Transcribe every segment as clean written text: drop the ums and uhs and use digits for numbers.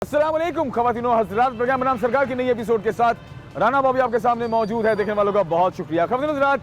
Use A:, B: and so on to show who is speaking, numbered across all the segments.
A: अस्सलाम वालेकुम ख़वातीनो हज़रात, प्रोग्राम बनाम सरकार की नई एपिसोड के साथ राना बॉबी आपके सामने मौजूद है। देखने वालों का बहुत शुक्रिया। ख़वातीनो हज़रात,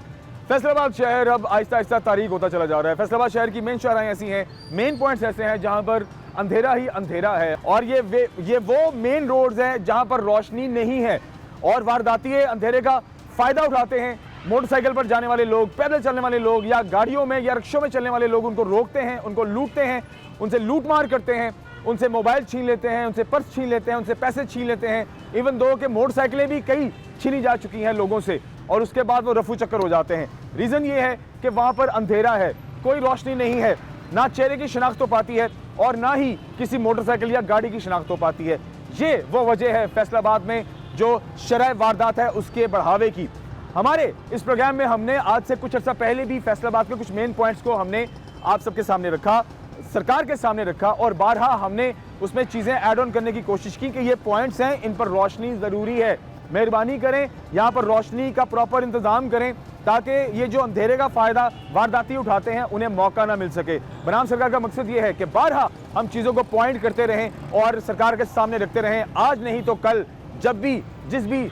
A: फैसलाबाद शहर अब आहिस्ता आहिस्ता तारीख होता चला जा रहा है। फैसलाबाद शहर की मेन शाहराएं ऐसी हैं, मेन पॉइंट्स ऐसे हैं जहां पर अंधेरा ही अंधेरा है, और ये वो मेन रोड्स हैं जहां पर रोशनी नहीं है, और वारदाती अंधेरे का फ़ायदा उठाते हैं। मोटरसाइकिल पर जाने वाले लोग, पैदल चलने वाले लोग, या गाड़ियों में या रिक्शों में चलने वाले लोग उनको रोकते हैं, उनको लूटते हैं, उनसे लूटमार करते हैं, उनसे मोबाइल छीन लेते हैं, उनसे पर्स छीन लेते हैं, उनसे पैसे छीन लेते हैं। इवन दो कि मोटरसाइकिलें भी कई छीनी जा चुकी हैं लोगों से, और उसके बाद वो रफू चक्कर हो जाते हैं। रीज़न ये है कि वहाँ पर अंधेरा है, कोई रोशनी नहीं है, ना चेहरे की शिनाख्त हो पाती है और ना ही किसी मोटरसाइकिल या गाड़ी की शिनाख्त हो पाती है। ये वो वजह है फैसलाबाद में जो शरह वारदात है उसके बढ़ावे की। हमारे इस प्रोग्राम में हमने आज से कुछ अर्सा पहले भी फैसलाबाद के कुछ मेन पॉइंट्स को हमने आप सबके सामने रखा, सरकार के सामने रखा, और बारहा हमने उसमें चीज़ें ऐड ऑन करने की कोशिश की कि ये पॉइंट्स हैं, इन पर रोशनी ज़रूरी है। मेहरबानी करें, यहाँ पर रोशनी का प्रॉपर इंतज़ाम करें ताकि ये जो अंधेरे का फ़ायदा वारदाती उठाते हैं उन्हें मौका ना मिल सके। बनाम सरकार का मकसद ये है कि बारहा हम चीज़ों को पॉइंट करते रहें और सरकार के सामने रखते रहें। आज नहीं तो कल, जब भी जिस भी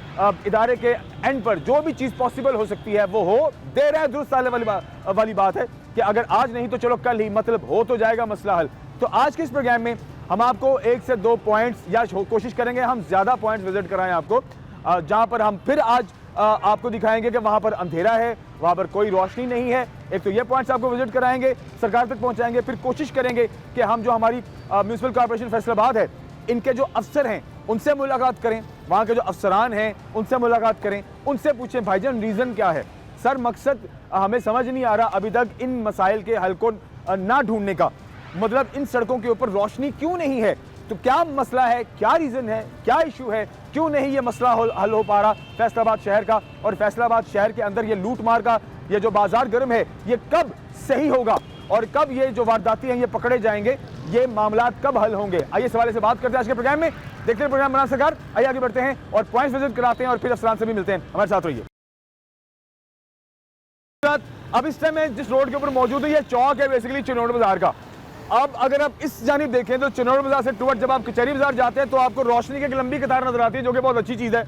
A: इदारे के एंड पर जो भी चीज़ पॉसिबल हो सकती है वो हो। देर है दुरुस्त आने वाली बात है कि अगर आज नहीं तो चलो कल ही, मतलब हो तो जाएगा मसला हल। तो आज के इस प्रोग्राम में हम आपको 1 से 2 पॉइंट्स, या कोशिश करेंगे हम ज़्यादा पॉइंट्स विजिट कराएं आपको, जहां पर हम फिर आज आपको दिखाएंगे कि वहां पर अंधेरा है, वहां पर कोई रोशनी नहीं है। एक तो ये पॉइंट्स आपको विजिट कराएंगे, सरकार तक पहुंचाएंगे, फिर कोशिश करेंगे कि हम जो हमारी म्यूनसिपल कॉर्पोरेशन फैसलाबाद है, इनके जो अफसर हैं उनसे मुलाकात करें, वहाँ के जो अफसरान हैं उनसे मुलाकात करें, उनसे पूछें भाईजान रीज़न क्या है। सर मकसद हमें समझ नहीं आ रहा अभी तक इन मसाइल के हल को ना ढूंढने का, मतलब इन सड़कों के ऊपर रोशनी क्यों नहीं है, तो क्या मसला है, क्या रीज़न है, क्या इशू है, क्यों नहीं ये मसला हल हो पा रहा फैसलाबाद शहर का। और फैसलाबाद शहर के अंदर ये लूट मार का ये जो बाजार गर्म है ये कब सही होगा, और कब ये जो वारदाती हैं ये पकड़े जाएंगे, ये मामला कब हल होंगे। आइए इस हवाले से बात करते हैं आज के प्रोग्राम में। देखते हैं प्रोग्राम बना सरकार, आइए आगे बढ़ते हैं और पॉइंट्स विजिट कराते हैं और फिर अफसरान से भी मिलते हैं। हमारे साथ रहिए। अब इस टाइम मैं जिस रोड के ऊपर मौजूद है ये चौक है बेसिकली चिनौड़ बाजार का। अब अगर आप इस जानिब देखें तो चिनौड़ बाजार से टुवर्ड जब आप कचहरी बाजार जाते हैं तो आपको रोशनी की एक लंबी कतार नजर आती है, जो कि बहुत अच्छी चीज़ है,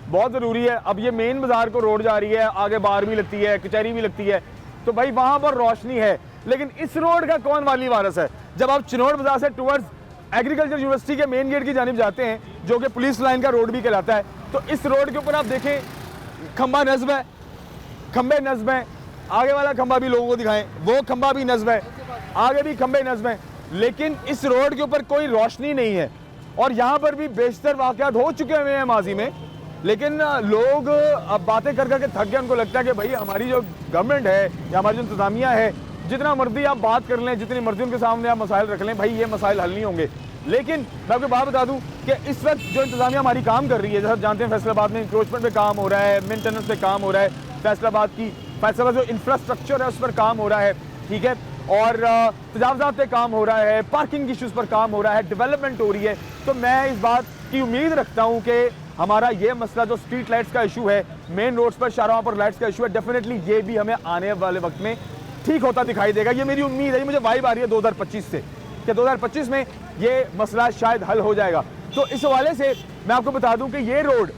A: बहुत ज़रूरी है। अब ये मेन बाजार को रोड जा रही है, आगे बार भी लगती है, कचहरी भी लगती है, तो भाई वहाँ पर रोशनी है। लेकिन इस रोड का कौन वाली वारस है? जब आप चिनौड़ बाजार से टुवर्ड्स एग्रीकल्चर यूनिवर्सिटी के मेन गेट की जानिब जाते हैं, जो कि पुलिस लाइन का रोड भी कहलाता है, तो इस रोड के ऊपर आप देखें खंबा नस्ब है, खंबे नस्ब हैं, आगे वाला खंबा भी लोगों को दिखाएं, वो खंबा भी नस्ब है, आगे भी खंबे नस्ब हैं, लेकिन इस रोड के ऊपर कोई रोशनी नहीं है। और यहाँ पर भी बेशतर वाक़यात हो चुके हुए हैं माजी में, लेकिन लोग अब बातें कर करके थक गए। उनको लगता है कि भाई हमारी जो गवर्नमेंट है या हमारी जो इंतज़ामिया है, जितना मर्जी आप बात कर लें, जितनी मर्जी उनके सामने आप मसाइल रख लें, भाई ये मसाइल हल नहीं होंगे। लेकिन मैं आपको बात बता दूं कि इस वक्त जो इंतज़ामिया हमारी काम कर रही है, जैसा आप जानते हैं फैसलाबाद में इंक्रोचमेंट पे काम हो रहा है, मेंटेनेंस पे काम हो रहा है, फैसलाबाद जो इंफ्रास्ट्रक्चर है उस पर काम हो रहा है, ठीक है, और तजावज़ात पे काम हो रहा है, पार्किंग इशूज़ पर काम हो रहा है, डेवलपमेंट हो रही है। तो मैं इस बात की उम्मीद रखता हूँ कि हमारा ये मसला जो स्ट्रीट लाइट्स का इशू है, मेन रोड्स पर शाहराहों पर लाइट्स का इशू है, डेफिनेटली ये भी हमें आने वाले वक्त में ठीक होता दिखाई देगा। ये मेरी उम्मीद है, ये मुझे वाइब आ रही है 2025 से कि 2025 में ये मसला शायद हल हो जाएगा। तो इस हवाले से मैं आपको बता दूं कि ये रोड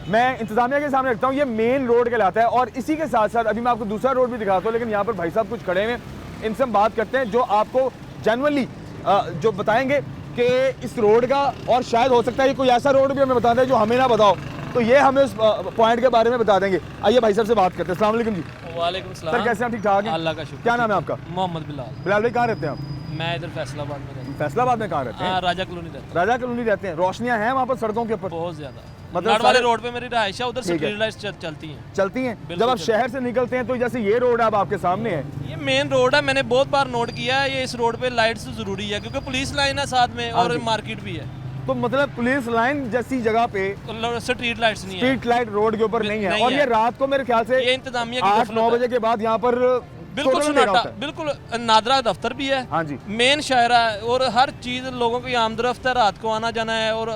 A: मैं इंतज़ामिया के सामने रखता हूँ, ये मेन रोड कहलाता है। और इसी के साथ साथ अभी मैं आपको दूसरा रोड भी दिखाता हूँ, लेकिन यहाँ पर भाई साहब कुछ खड़े हैं, इनसे हम बात करते हैं जो आपको जनरली जो बताएंगे कि इस रोड का, और शायद हो सकता है कोई ऐसा रोड भी हमें बता दें जो हमें ना बताओ, तो ये हमें उस पॉइंट के बारे में बता देंगे। आइए भाई साहब से बात करते हैं। अस्सलाम वालेकुम जी।
B: वालेकुम सलाम।
A: सर कैसे हैं? ठीक ठाक हैं?
B: अल्लाह का शुक्र।
A: क्या नाम है आपका?
B: मोहम्मद बिलाल।
A: बिलाल भाई कहाँ रहते हैं आप?
B: मैं इधर फैसलाबाद में रहता
A: फैसलाबाद में कहाँ रहते हैं?
B: हूँ, राजा कॉलोनी रहता हूँ।
A: राजा कॉलोनी रहते हैं। रोशनियाँ हैं वहाँ पर सड़कों के ऊपर?
B: बहुत ज्यादा,
A: मतलब
B: मतलब वाले रोड पे मेरी रहाइश है, उधर
A: ठीक है।
B: स्ट्रीट लाइट्स चलती हैं।
A: चलती हैं। जब आप शहर से निकलते हैं तो जैसे ये रोड अब आपके सामने है,
B: ये मेन रोड है, मैंने बहुत बार नोट किया है, ये इस रोड पे लाइट्स जरूरी है क्योंकि पुलिस लाइन है साथ में और मार्केट भी है।
A: तो मतलब पुलिस लाइन जैसी जगह पे
B: स्ट्रीट लाइट्स नहीं है,
A: स्ट्रीट लाइट रोड के ऊपर नहीं है,
B: नहीं
A: और
B: है।
A: ये रात को मेरे ख्याल से
B: ये इंतजामिया की
A: 8-9 बजे के बाद यहाँ पर
B: बिल्कुल
A: टोटल अंधेरा
B: सन्नाटा,
A: होता है।
B: बिल्कुल नादरा दफ्तर भी है,
A: हाँ जी,
B: मेन शायरा है, और हर चीज लोगों की आमदरफ्त है, रात को आना जाना है, और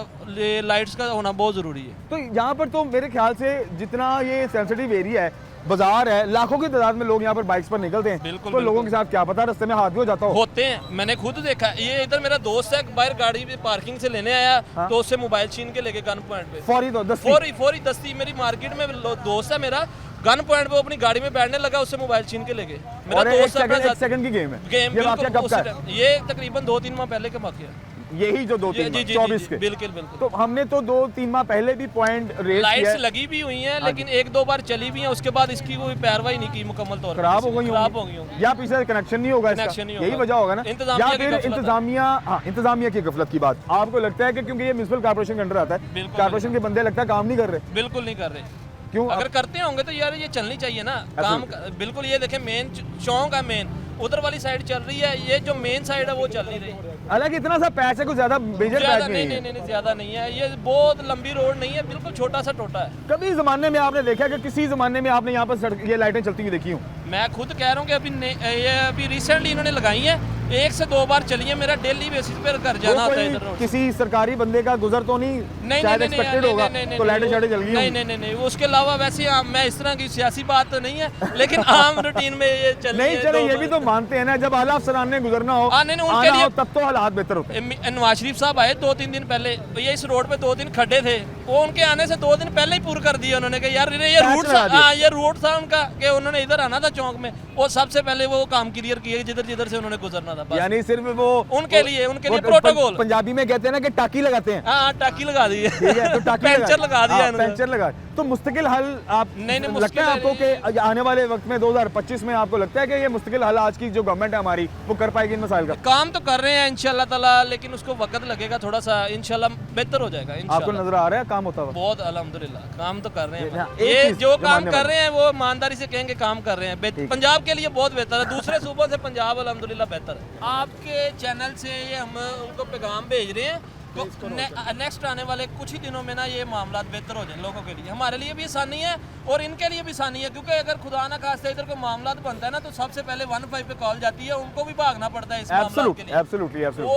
B: लाइट्स का होना बहुत जरूरी है।
A: तो यहाँ पर तो मेरे ख्याल से जितना ये सेंसिटिव एरिया है बाजार है, लाखों की तादाद में लोग यहाँ पर बाइक्स पर निकलते हैं,
B: बिल्कुल,
A: तो लोगों
B: बिल्कुल।
A: के साथ क्या पता रास्ते में हाथ भी हो जाता हो।
B: होते हैं, मैंने खुद देखा। ये इधर मेरा दोस्त है, बाहर गाड़ी पे पार्किंग से लेने आया, तो उससे मोबाइल छीन के लेके गन पॉइंट पे
A: फौरी तो दस्ती।
B: फौरी दस्ती। मेरी मार्केट में दोस्त है मेरा, गन पॉइंट पे अपनी गाड़ी में बैठने लगा, उससे मोबाइल छीन के लेके। मेरा
A: और एक
B: दोस्त है अपने
A: सेकंड, एक
B: साथ।
A: सेकंड की गेम है।
B: गेम
A: ये वाकया
B: बिल्कुल
A: कब का
B: उसी
A: है?
B: टाइम। ये तकरीबन 2-3 माह पहले का वाकया है।
A: यही जो
B: जी,
A: 24 के।
B: बिल्कुल बिल्कुल।
A: तो हमने तो 2-3 माह पहले भी पॉइंट रेस किया
B: लाइट्स
A: है।
B: लगी भी हुई हैं, लेकिन 1-2 बार चली भी हैं, उसके बाद इसकी कोई पैरवाई नहीं की मुकम्मल तौर पर।
A: खराब हो गई
B: खराब हो गई होंगी।
A: या पीछे कनेक्शन नहीं होगा इसका,
B: कनेक्शन नहीं
A: यही
B: होगा।
A: वजह होगा ना।
B: इंतजामिया
A: या
B: की
A: फिर
B: गफलत है।
A: इंतजामिया, हाँ इंतजामिया की गफलत की बात आपको लगता है कि क्योंकि ये म्युनिसिपल कॉर्पोरेशन के अंडर आता है,
B: बिल्कुल,
A: कॉर्पोरेशन के बंदे लगता है काम नहीं कर रहे,
B: बिल्कुल नहीं कर रहे।
A: क्यों?
B: अगर करते होंगे तो यार ये चलनी चाहिए ना काम। बिल्कुल, ये देखें मेन चौक है, मेन उधर वाली साइड चल रही है, ये जो मेन साइड है वो चल नहीं रही।
A: हालांकि इतना सा पैसे को ज्यादा मेजर
B: ज्यादा
A: पैच
B: नहीं
A: नहीं है।
B: नहीं नहीं ज्यादा नहीं है, ये बहुत लंबी रोड नहीं है, बिल्कुल छोटा सा टोटा है।
A: कभी जमाने में आपने देखा कि किसी जमाने में आपने यहाँ पर ये लाइटें चलती हुई देखी हूँ?
B: मैं खुद कह रहा हूँ कि अभी रिसेंटली इन्होंने लगाई है, 1 से 2 बार चली है। मेरा डेली बेसिस पे घर जाना होता है इधर रोड।
A: किसी सरकारी बंदे का गुजर तो नहीं
B: नहीं
A: शायद
B: नहीं
A: एक्सपेक्टेड होगा, तो लाइटें शाइटें जल गई
B: नहीं
A: होंगी।
B: नहीं नहीं, उसके अलावा वैसे मैं इस तरह की सियासी बात तो नहीं है, लेकिन आम रूटीन में ये चल रही
A: नहीं
B: है।
A: चले,
B: 2
A: ये भी तो मानते हैं ना, जब आला अफसरान ने गुजरना हो,
B: नहीं, नहीं, उनके
A: आना
B: लिए-
A: हो, तब तो हालात बेहतर होते हैं।
B: नवाज शरीफ साहब आए 2-3 दिन पहले, ये इस रोड पे 2 दिन खड्डे थे, वो उनके आने से 2 दिन पहले ही पूरा कर दिया उन्होंने कि यार ये
A: पैच
B: रूट
A: लगा दिया।
B: हाँ ये रूट था उनका कि उन्होंने इधर आना था चौक में, वो सबसे पहले वो काम क्लियर किए जिधर जिधर से उन्होंने गुजरना था बस।
A: यानी सिर्फ वो
B: उनके लिए
A: वो
B: प्रोटोकॉल।
A: पंजाबी में कहते हैं ना कि टाकी लगाते हैं,
B: हाँ टाकी लगा दी है,
A: ठीक है, तो टाकी
B: पेंचर लगा दिया इन्होंने।
A: पेंचर लगा। तो मुस्तकिल हल आप
B: नहीं,
A: लगता
B: मुश्किल
A: है आपको कि आने वाले वक्त में 2025 में आपको लगता है कि ये मुस्तकिल हल आज की जो गवर्नमेंट है हमारी वो कर पाएगी इन मसाइल का?
B: काम तो कर रहे हैं इंशाल्लाह ताला, लेकिन उसको वक्त लगेगा थोड़ा सा, इंशाल्लाह बेहतर हो जाएगा
A: आपको
B: इंशाल्लाह।
A: नजर आ रहा है काम होता हुआ?
B: बहुत अल्हम्दुलिल्लाह काम तो कर रहे
A: हाँ,
B: हैं।
A: एक
B: ये
A: चीज़
B: जो
A: जो
B: काम
A: मानने
B: कर
A: वाली।
B: रहे हैं वो ईमानदारी से कहेंगे काम कर रहे हैं। पंजाब के लिए बहुत बेहतर है, दूसरे सूबों से पंजाब अल्हम्दुलिल्लाह बेहतर है। आपके चैनल से ये हम उनको पैगाम भेज रहे हैं, तो नेक्स्ट आने वाले कुछ ही दिनों में ना ये मामला बेहतर हो जाए लोगों के लिए, हमारे लिए भी आसानी है और इनके लिए भी आसानी है। क्योंकि अगर खुदा ना खास्ता इधर कोई मामला बनता है ना, तो सबसे पहले 15 पे कॉल जाती है, उनको भी भागना पड़ता है इस मामले के लिए।
A: एब्सोल्युटली
B: वो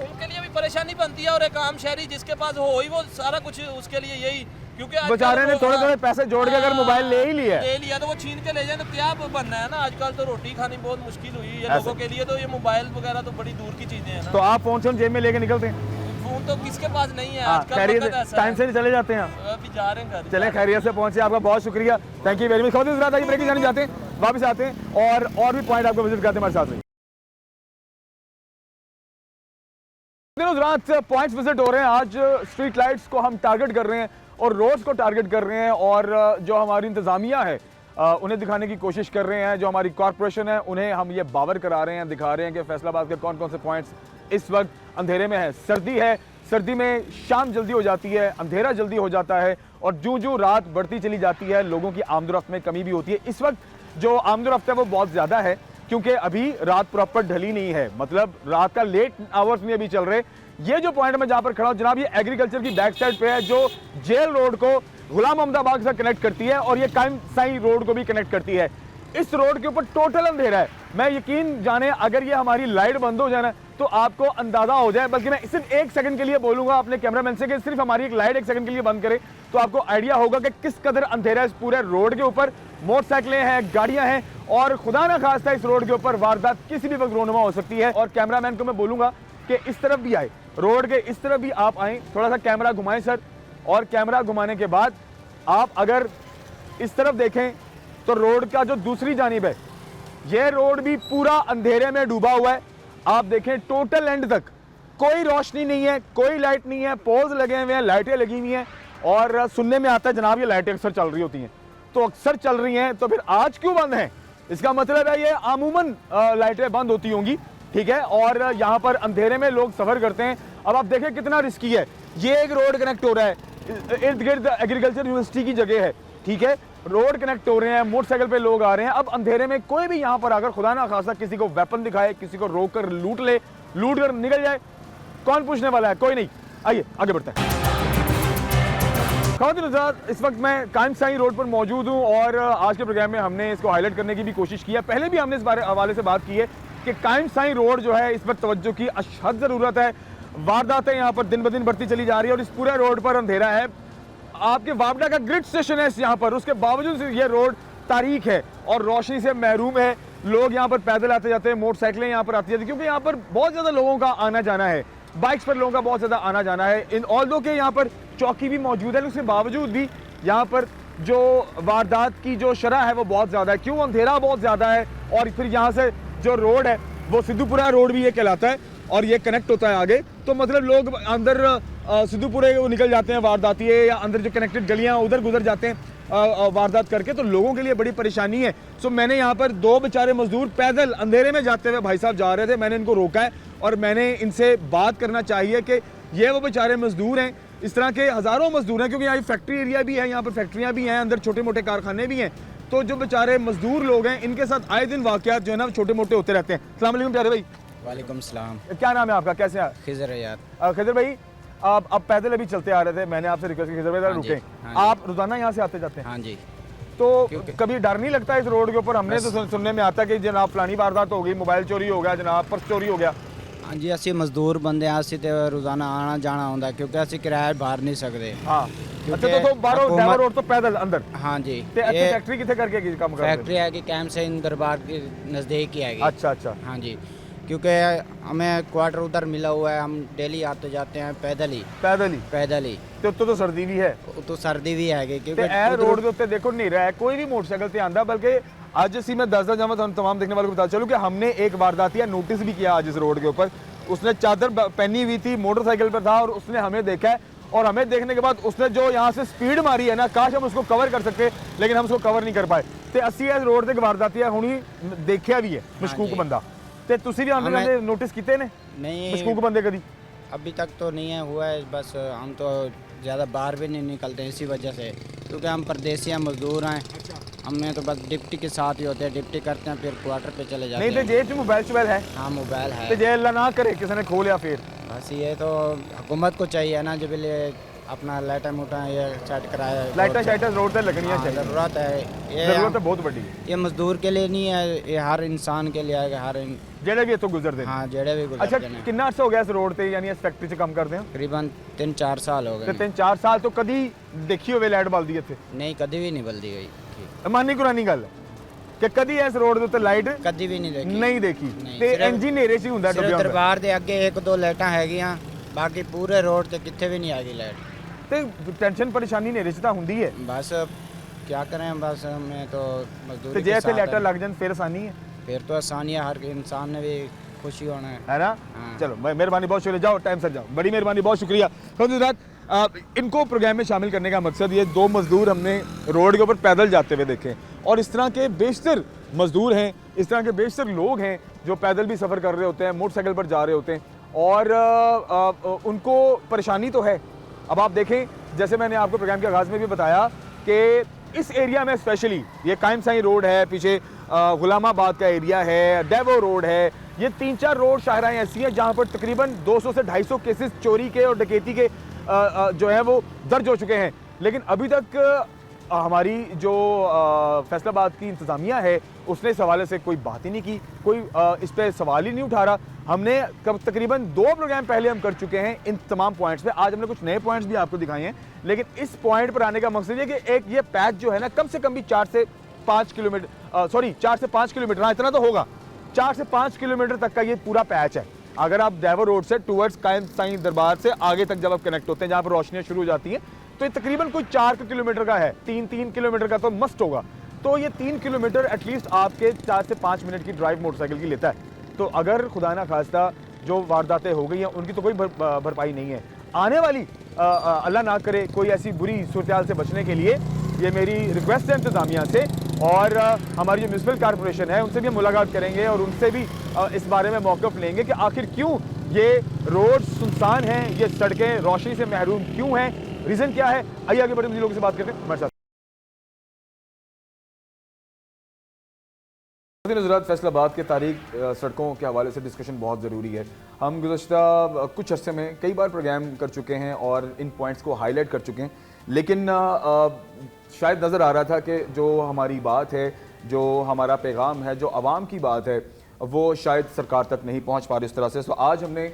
B: उनके लिए भी परेशानी बनती है, और एक आम शहरी जिसके पास हो ही वो सारा कुछ उसके लिए यही, क्योंकि आजकल
A: बेचारे ने
B: वो-
A: थोड़े थोड़े पैसे जोड़ के अगर
B: हाँ,
A: मोबाइल ले ही लिया है।
B: ले लिया तो वो छीन के ले जाए तो क्या बनना है ना। आजकल तो रोटी खानी बहुत मुश्किल हुई है लोगों के लिए, तो ये मोबाइल वगैरह तो बड़ी दूर की चीजें हैं ना।
A: तो आप फोन से जेब में लेके निकलते हैं?
B: फोन तो किसके पास नहीं है
A: हाँ,
B: आजकल,
A: खैरियत
B: वक्त ऐसा
A: टाइम
B: है।
A: से चले जाते हैं।
B: अभी जा रहे हैं घर।
A: चले खैरियत से पहुंचे, आपका बहुत शुक्रिया, थैंक यू वेरी मच। खबर रात आगे ब्रेक की जाने जाते हैं, वापस आते हैं और भी पॉइंट आपको विजिट करते हैं हमारे साथ रहिए। दिनों रात पॉइंट्स विजिट हो रहे हैं। आज स्ट्रीट लाइट्स को हम टारगेट कर रहे हैं और रोड्स को टारगेट कर रहे हैं, और जो हमारी इंतजामिया है उन्हें दिखाने की कोशिश कर रहे हैं। जो हमारी कॉरपोरेशन है उन्हें हम ये बावर करा रहे हैं, दिखा रहे हैं कि फैसलाबाद के कौन कौन से पॉइंट्स इस वक्त अंधेरे में है। सर्दी है, सर्दी में शाम जल्दी हो जाती है, अंधेरा जल्दी हो जाता है, और जो जो रात बढ़ती चली जाती है लोगों की आमदोरफ्त में कमी भी होती है। इस वक्त जो आमदोरफ्त है वो बहुत ज़्यादा है, क्योंकि अभी रात प्रॉपर ढली नहीं है, मतलब रात का लेट आवर्स में अभी चल रहे। ये जो पॉइंट में जहाँ पर खड़ा हूँ जनाब, ये एग्रीकल्चर की बैक साइड पे है, जो जेल रोड को गुलाम अहमदाबाद से कनेक्ट करती है और ये कायम साई रोड को भी कनेक्ट करती है। इस रोड के ऊपर टोटल अंधेरा है। मैं यकीन जाने अगर ये हमारी लाइट बंद हो जाए ना तो आपको अंदाजा हो जाए, बल्कि मैं सिर्फ 1 सेकंड के लिए बोलूंगा अपने कैमरामैन से कि सिर्फ हमारी एक लाइट 1 सेकंड के लिए बंद करे, तो आपको आइडिया होगा कि किस कदर अंधेरा है इस पूरे रोड के ऊपर। मोटरसाइकिलें हैं, गाड़ियां हैं, और खुदा ना खास्ता इस रोड के ऊपर वारदात किसी भी वक्त रोनुमा हो सकती है। और कैमरामैन को मैं बोलूंगा कि इस तरफ भी आए, रोड के इस तरफ भी आप आए, थोड़ा सा कैमरा घुमाएं सर, और कैमरा घुमाने के बाद आप अगर इस तरफ देखें तो रोड का जो दूसरी जानिब है, यह रोड भी पूरा अंधेरे में डूबा हुआ है। आप देखें टोटल एंड तक कोई रोशनी नहीं है, कोई लाइट नहीं है, पोल्स लगे हुए हैं, लाइटें लगी हुई हैं, और सुनने में आता है जनाब ये लाइटें अक्सर चल रही होती हैं। तो अक्सर चल रही हैं तो फिर आज क्यों बंद हैं? इसका मतलब है ये आमूमन लाइटें बंद होती होंगी, ठीक है, और यहाँ पर अंधेरे में लोग सफर करते हैं। अब आप देखें कितना रिस्की है। ये एक रोड कनेक्ट हो रहा है, इर्द गिर्द एग्रीकल्चर यूनिवर्सिटी की जगह है, ठीक है, रोड कनेक्ट हो रहे हैं, मोटरसाइकिल पे लोग आ रहे हैं। अब अंधेरे में कोई भी यहाँ पर अगर खुदा ना खासा किसी को वेपन दिखाए, किसी को रोक कर लूट ले, लूट कर निकल जाए, कौन पूछने वाला है? कोई नहीं। आइए आगे बढ़ते हैं। ख़वातीन हज़रात, इस वक्त मैं कायम साई रोड पर मौजूद हूँ, और आज के प्रोग्राम में हमने इसको हाईलाइट करने की भी कोशिश की है। पहले भी हमने इस बारे हवाले से बात की है कि कायम साई रोड जो है इस पर तवज्जो की अशद ज़रूरत है। वारदातें यहाँ पर दिन ब दिन बढ़ती चली जा रही है, और इस पूरे रोड पर अंधेरा है। आपके वापडा का ग्रिड स्टेशन है यहाँ पर, उसके बावजूद ये रोड तारीख है और रोशनी से महरूम है। लोग यहाँ पर पैदल आते जाते हैं, मोटरसाइकिलें यहाँ पर आती जाती हैं, क्योंकि यहाँ पर बहुत ज़्यादा लोगों का आना जाना है, बाइक्स पर लोगों का बहुत ज़्यादा आना जाना है। इन ऑल्दो के यहाँ पर चौकी भी मौजूद है, लेकिन उसके बावजूद भी यहाँ पर जो वारदात की जो शरह है वो बहुत ज़्यादा है। क्यों? अंधेरा बहुत ज़्यादा है और फिर यहाँ से जो रोड है वो सिद्धूपुरा रोड भी ये कहलाता है और ये कनेक्ट होता है आगे। तो मतलब लोग अंदर सिद्धूपुरे वो निकल जाते हैं वारदाती है, या अंदर जो कनेक्टेड गलियाँ उधर गुजर जाते हैं वारदात करके, तो लोगों के लिए बड़ी परेशानी है। सो मैंने यहाँ पर 2 बेचारे मजदूर पैदल अंधेरे में जाते हुए भाई साहब जा रहे थे, मैंने इनको रोका है और मैंने इनसे बात करना चाहिए कि ये वो बेचारे मजदूर हैं। इस तरह के हज़ारों मजदूर हैं, क्योंकि यहाँ फैक्ट्री एरिया भी है, यहाँ पर फैक्ट्रियाँ भी हैं, अंदर छोटे मोटे कारखाने भी हैं। तो जो बेचारे मजदूर लोग हैं इनके साथ आए दिन वाक़यात जो है ना छोटे मोटे होते रहते हैं। अस्सलाम वालेकुम प्यारे भाई।
C: वालेकुम सलाम।
A: क्या नाम है आपका, कैसे हैं?
C: खिजर है यार।
A: खिजर भाई, आप अब पैदल अभी चलते आ रहे थे, मैंने आपसे रिक्वेस्ट की खिजर भाई
C: हाँ जी,
A: रुके।
C: हाँ जी।
A: आप रोजाना यहाँ से आते जाते हैं?
C: हाँ जी।
A: तो
C: क्योंकि-
A: कभी डर नहीं लगता इस रोड के ऊपर? हमने तो सुनने में आता है कि जनाब फलानी वारदात हो गई, मोबाइल चोरी हो गया, जनाब पर्स चोरी हो गया।
C: हाँ जी, ਅਸੀਂ ਮਜ਼ਦੂਰ ਬੰਦੇ ਆ, ਅਸੀਂ ਤੇ ਰੋਜ਼ਾਨਾ ਆਣਾ ਜਾਣਾ ਹੁੰਦਾ ਕਿਉਂਕਿ ਅਸੀਂ ਕਿਰਾਇਆ ਬਾਹਰ ਨਹੀਂ ਸਕਦੇ।
A: हाँ
C: क्योंकि
A: अच्छा, तो बाहरों
C: हुकूमत-
A: डावर रोड तो पैदल अंदर
C: हाँ जी।
A: ते अच्छी
C: ये
A: फैक्ट्री कितने करके काम कर रहे
C: फैक्ट्री है कि कैंप से दरबार के नज़दीक ही
A: हैं?
C: आएगी।
A: अच्छा अच्छा,
C: हाँ जी, क्योंकि हमें क्वार्टर उधर मिला हुआ है, हम डेली आते जाते हैं पैदल ही।
A: पैदल ही
C: तो
A: तो सर्दी भी है
C: तो सर्दी भी है
A: ਤੇ
C: क्योंकि
A: ਇਹ
C: उधर-
A: रोड ਦੇ ਉੱਤੇ देखो ਹਨੇਰਾ है, कोई भी मोटरसाइकिल ਤੇ आंदा। बल्कि आज इसी में 10 जावा तमाम देखने वालों को बता चलूं कि हमने एक वारदातिया नोटिस भी किया आज इस रोड के ऊपर। उसने चादर पहनी हुई थी, मोटरसाइकिल पर था और उसने हमें देखा है और हमें देखने के बाद उसने जो यहाँ से स्पीड मारी है ना, काश हम उसको कवर कर सकते, लेकिन हम उसको कवर नहीं कर पाए। ਤੇ ਅਸੀਂ ਇਸ ਰੋਡ ਤੇ ਵਾਰਦਾਤੀਆ ਹੁਣੀ ਦੇਖਿਆ ਵੀ ਹੈ, ਮਸ਼ਕੂਕ
C: जी।
A: ਬੰਦਾ। ਤੇ ਤੁਸੀਂ ਵੀ ਆਂਦੇ
C: हमें-
A: ਜਾਂਦੇ ਨੋਟਿਸ ਕੀਤੇ ਨੇ
C: नहीं
A: ਮਸ਼ਕੂਕ ਬੰਦੇ कभी?
C: अभी तक तो नहीं है हुआ है, बस हम तो ज़्यादा बाहर भी नहीं निकलते इसी वजह से, क्योंकि हम परदेसी हैं, मजदूर हैं। हमें तो बस डिप्टी के साथ ही होते हैं, डिप्टी करते हैं फिर क्वार्टर पे चले जाते
A: नहीं तो
C: हैं।
A: जेब 'ਚ मोबाइल शोबाइल है
C: हाँ मोबाइल है।
A: ਤੇ ਜੇ ਅੱਲਾ ਨਾ करे किसी ने खो लिया फिर?
C: बस ये तो हुकूमत को चाहिए ना, जब ये अपना लाइटा मोटा ये सेट कराए।
A: लाइटा शाइटा रोड पे लगनियाँ चाहिए,
C: ज़रूरत है ये
A: जरूरत है बहुत बड़ी है।
C: ये मजदूर के लिए नहीं है, ये हर इंसान के लिए है, हर
A: ਜਿਹੜੇ ਵੀ ਇੱਥੋਂ ਗੁਜ਼ਰਦੇ ਨੇ।
C: हाँ जेड़े भी
A: अच्छा,
C: गुजरते हैं।
A: ਕਿੰਨਾ ਅਰਸਾ ਹੋ ਗਿਆ ਇਸ ਰੋਡ ਤੇ, ਯਾਨੀ ਇਸ ਫੈਕਟਰੀ 'ਚ ਕੰਮ ਕਰਦੇ ਹੋ?
C: तकरीबन 3-4 साल हो
A: ਤੇ
C: गए।
A: 3-4 ਸਾਲ ਤੋਂ ਕਦੀ ਦੇਖੀ ਹੋਵੇ ਲਾਈਟ ਬਲਦੀ ਇੱਥੇ?
C: नहीं कभी भी नहीं बल्दी गई,
A: ਮਾਨੀ ਕੁਰਾਨੀ ਗੱਲ ਹੈ ਕਿ ਕਦੀ ਇਸ ਰੋਡ ਦੇ ਉੱਤੇ ਲਾਈਟ
C: कभी भी नहीं देखी।
A: ਨਹੀਂ ਦੇਖੀ
C: ਨਹੀਂ,
A: ਤੇ
C: ਸਿਰਫ-
A: ਇੰਜੀ ਨੇਰੇ 'ਚ ਹੀ ਹੁੰਦਾ
C: सिर्फ
A: ਡੁੱਬਿਆ ਹੁੰਦਾ।
C: दरबार ਦੇ ਅੱਗੇ 1-2 ਲਾਈਟਾਂ ਹੈਗੀਆਂ, ਬਾਕੀ ਪੂਰੇ ਰੋਡ ਤੇ ਕਿੱਥੇ ਵੀ ਨਹੀਂ ਹੈਗੀ ਲਾਈਟ।
A: ਤੇ ਟੈਨਸ਼ਨ ਪਰੇਸ਼ਾਨੀ ਨੇਰੇ 'ਚ ਤਾਂ ਹੁੰਦੀ ਹੈ।
C: बस क्या करें, बस मैं तो
A: ਤੇ
C: मजदूरी
A: ਜੇ
C: के
A: ਇੱਥੇ
C: साथ
A: ਲਾਈਟਾਂ
C: है।
A: ਲੱਗ ਜਾਣ ਫਿਰ ਆਸਾਨੀ ਹੈ,
C: फिर तो आसानी है, हर इंसान ने भी खुशी होना है।
A: है ना?
C: हाँ।
A: चलो मेहरबानी, बहुत शुक्रिया, जाओ टाइम से जाओ, बड़ी मेहरबानी, बहुत शुक्रिया। इनको प्रोग्राम में शामिल करने का मकसद ये 2 मजदूर हमने रोड के ऊपर पैदल जाते हुए देखे और इस तरह के बेशतर मजदूर हैं, इस तरह के बेशतर लोग हैं जो पैदल भी सफ़र कर रहे होते हैं, मोटरसाइकिल पर जा रहे होते हैं और उनको परेशानी तो है। अब आप देखें, जैसे मैंने आपको प्रोग्राम के आगाज़ में भी बताया कि इस एरिया में स्पेशली ये कायम साई रोड है, पीछे गुलामाबाद का एरिया है, डेवो रोड है, ये 3-4 रोड शाहराएँ ऐसी हैं जहाँ पर तकरीबन 200 से 250 केसेस चोरी के और डकैती के जो है वो दर्ज हो चुके हैं। लेकिन अभी तक हमारी जो फैसलाबाद की इंतज़ामिया है उसने इस हवाले से कोई बात ही नहीं की, कोई इस पर सवाल ही नहीं उठा रहा। हमने कब तकरीबन 2 प्रोग्राम पहले हम कर चुके हैं इन तमाम पॉइंट्स पे, आज हमने कुछ नए पॉइंट्स भी आपको दिखाए हैं। लेकिन इस पॉइंट पर आने का मकसद ये कि एक ये पैच जो है ना, कम से कम भी 4 से 5 किलोमीटर, हाँ इतना तो होगा, 4 से 5 किलोमीटर तक का ये पूरा पैच है। अगर आप डेवर रोड से टूवर्ड्स कायम साईं दरबार से आगे तक जब आप कनेक्ट होते हैं, जहाँ पर रोशनियाँ शुरू हो जाती हैं, तो ये तकरीबन कोई 4 किलोमीटर का है, 3 किलोमीटर का तो मस्ट होगा। तो ये 3 किलोमीटर एटलीस्ट आपके 4 से 5 मिनट की ड्राइव मोटरसाइकिल की लेता है। तो अगर खुदा ना खास्ता जो वारदातें हो गई हैं उनकी तो कोई भरपाई नहीं है। आने वाली अल्लाह ना करे कोई ऐसी बुरी सूरत से बचने के लिए ये मेरी रिक्वेस्ट है इंतज़ामिया से, और हमारी जो म्यूनसिपल कॉरपोरेशन है उनसे भी हम मुलाकात करेंगे और उनसे भी इस बारे में मौक़िफ़ लेंगे कि आखिर क्यों ये रोड सुनसान हैं, ये सड़कें रोशनी से महरूम क्यों हैं, रीज़न क्या है। आइए आगे बढ़े, लोगों से बात करते हैं हमारे साथ। हज़रात, फैसलाबाद के तारीख सड़कों के हवाले से डिस्कशन बहुत ज़रूरी है। हम गुज़श्ता कुछ अर्से में कई बार प्रोग्राम कर चुके हैं और इन पॉइंट्स को हाईलाइट कर चुके हैं, लेकिन शायद नज़र आ रहा था कि जो हमारी बात है, जो हमारा पैगाम है, जो आवाम की बात है, वो शायद सरकार तक नहीं पहुँच पा रही इस तरह से। तो आज हमने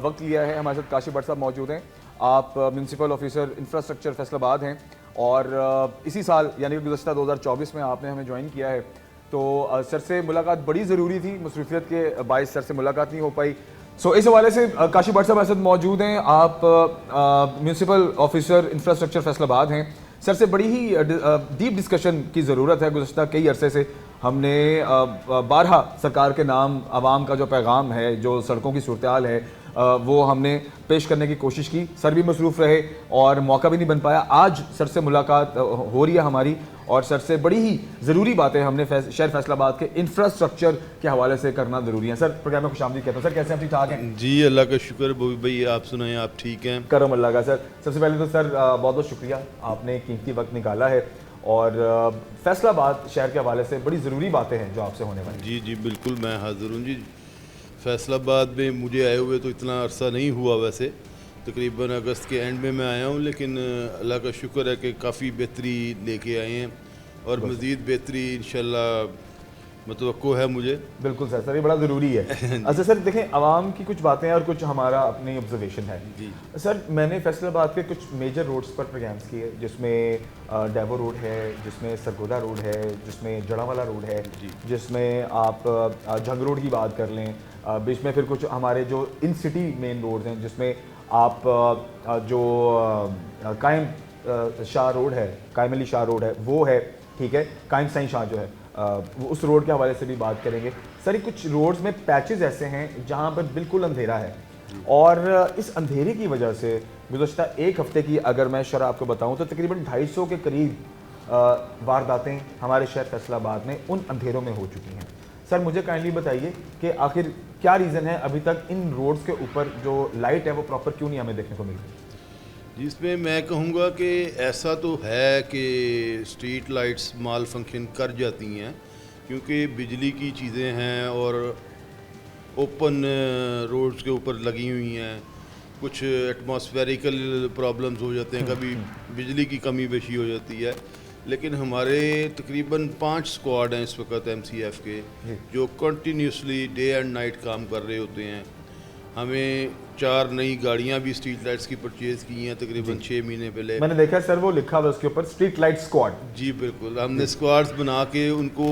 A: वक्त लिया है, हमारे साथ काशिफ भट्ट साहब मौजूद हैं, आप म्यूनसिपल ऑफिसर इंफ्रास्ट्रक्चर फैसलाबाद हैं और इसी साल यानी कि गुज़श्ता 2024 में आपने हमें ज्वाइन किया है, तो सर से मुलाकात बड़ी ज़रूरी थी, मसरूफियत के बायस सर से मुलाकात नहीं हो पाई। सो इस हवाले से काशी भट्ट साहब ऐसे मौजूद हैं, आप म्यूनसिपल ऑफिसर इंफ्रास्ट्रक्चर फैसलाबाद हैं। सर से बड़ी ही डीप डिस्कशन की ज़रूरत है। गुज़श्ता कई अरसे से हमने बारहा सरकार के नाम आवाम का जो पैगाम है, जो सड़कों की सूरत हाल है, वो हमने पेश करने की कोशिश की। सर भी मसरूफ़ रहे और मौका भी नहीं बन पाया। आज सर से मुलाकात हो रही है हमारी, और सर से बड़ी ही ज़रूरी बातें हमने शहर फैसलाबाद के इंफ्रास्ट्रक्चर के हवाले से करना ज़रूरी है। सर प्रोग्राम में खुशामदीद कहता हूँ। सर कैसे हैं, ठीक ठाक हैं?
D: जी अल्लाह का शुक्र बॉबी भाई, आप सुनाएं, आप ठीक हैं?
A: करम अल्लाह का। सर सबसे पहले तो सर बहुत बहुत शुक्रिया, आपने कीमती वक्त निकाला है और फैसलाबाद शहर के हवाले से बड़ी ज़रूरी बातें हैं जो आपसे होने वाली।
D: जी जी बिल्कुल, मैं हाज़िर हूँ जी। फैसलाबाद में मुझे आए हुए तो इतना अरसा नहीं हुआ, वैसे तकरीबन अगस्त के एंड में मैं आया हूँ, लेकिन अल्लाह का शुक्र है कि काफ़ी बेहतरी लेके आए हैं और मज़ीद बेहतरी इंशाल्लाह मतवक्को है मुझे।
A: बिल्कुल सर, सर ये बड़ा ज़रूरी है। अच्छा सर देखें, आवाम की कुछ बातें हैं और कुछ हमारा अपनी ऑब्जर्वेशन है।
D: जी
A: सर मैंने फैसलाबाद के कुछ मेजर रोड्स पर प्रोग्राम्स किए, जिसमें डेवो रोड है, जिसमें सरगोदा रोड है, जिसमें जड़ावाला रोड है, जिसमें आप झंग रोड की बात कर लें, बीच में फिर कुछ हमारे जो इन सिटी मेन रोड्स हैं, जिसमें आप जो कायम शाह रोड है, कायम अली शाह रोड है वो है, ठीक है, कायम साईं शाह जो है वो उस रोड के हवाले से भी बात करेंगे। सर कुछ रोड्स में पैचेस ऐसे हैं जहां पर बिल्कुल अंधेरा है, और इस अंधेरे की वजह से गुज़श्ता एक हफ़्ते की अगर मैं शरह आपको बताऊं तो तकरीबन 250 के करीब वारदातें हमारे शहर फैसलाबाद में उन अंधेरों में हो चुकी हैं। सर मुझे काइंडली बताइए कि आखिर क्या रीज़न है अभी तक इन रोड्स के ऊपर जो लाइट है वो प्रॉपर क्यों नहीं हमें देखने को मिल रही?
D: जिसमें मैं कहूँगा कि ऐसा तो है कि स्ट्रीट लाइट्स माल फंक्शन कर जाती हैं, क्योंकि बिजली की चीज़ें हैं और ओपन रोड्स के ऊपर लगी हुई हैं। कुछ एटमॉस्फेरिकल प्रॉब्लम्स हो जाते हैं, कभी बिजली की कमी बेशी हो जाती है। लेकिन हमारे तकरीबन 5 स्क्वाड हैं इस वक्त MCF के, जो कंटिन्यूसली डे एंड नाइट काम कर रहे होते हैं। हमें 4 नई गाड़ियां भी स्ट्रीट लाइट्स की परचेज की हैं तकरीबन 6 महीने पहले।
A: मैंने देखा सर वो लिखा हुआ उसके ऊपर स्ट्रीट लाइट स्क्वाड।
D: जी बिल्कुल, हमने स्क्वाड्स बना के उनको,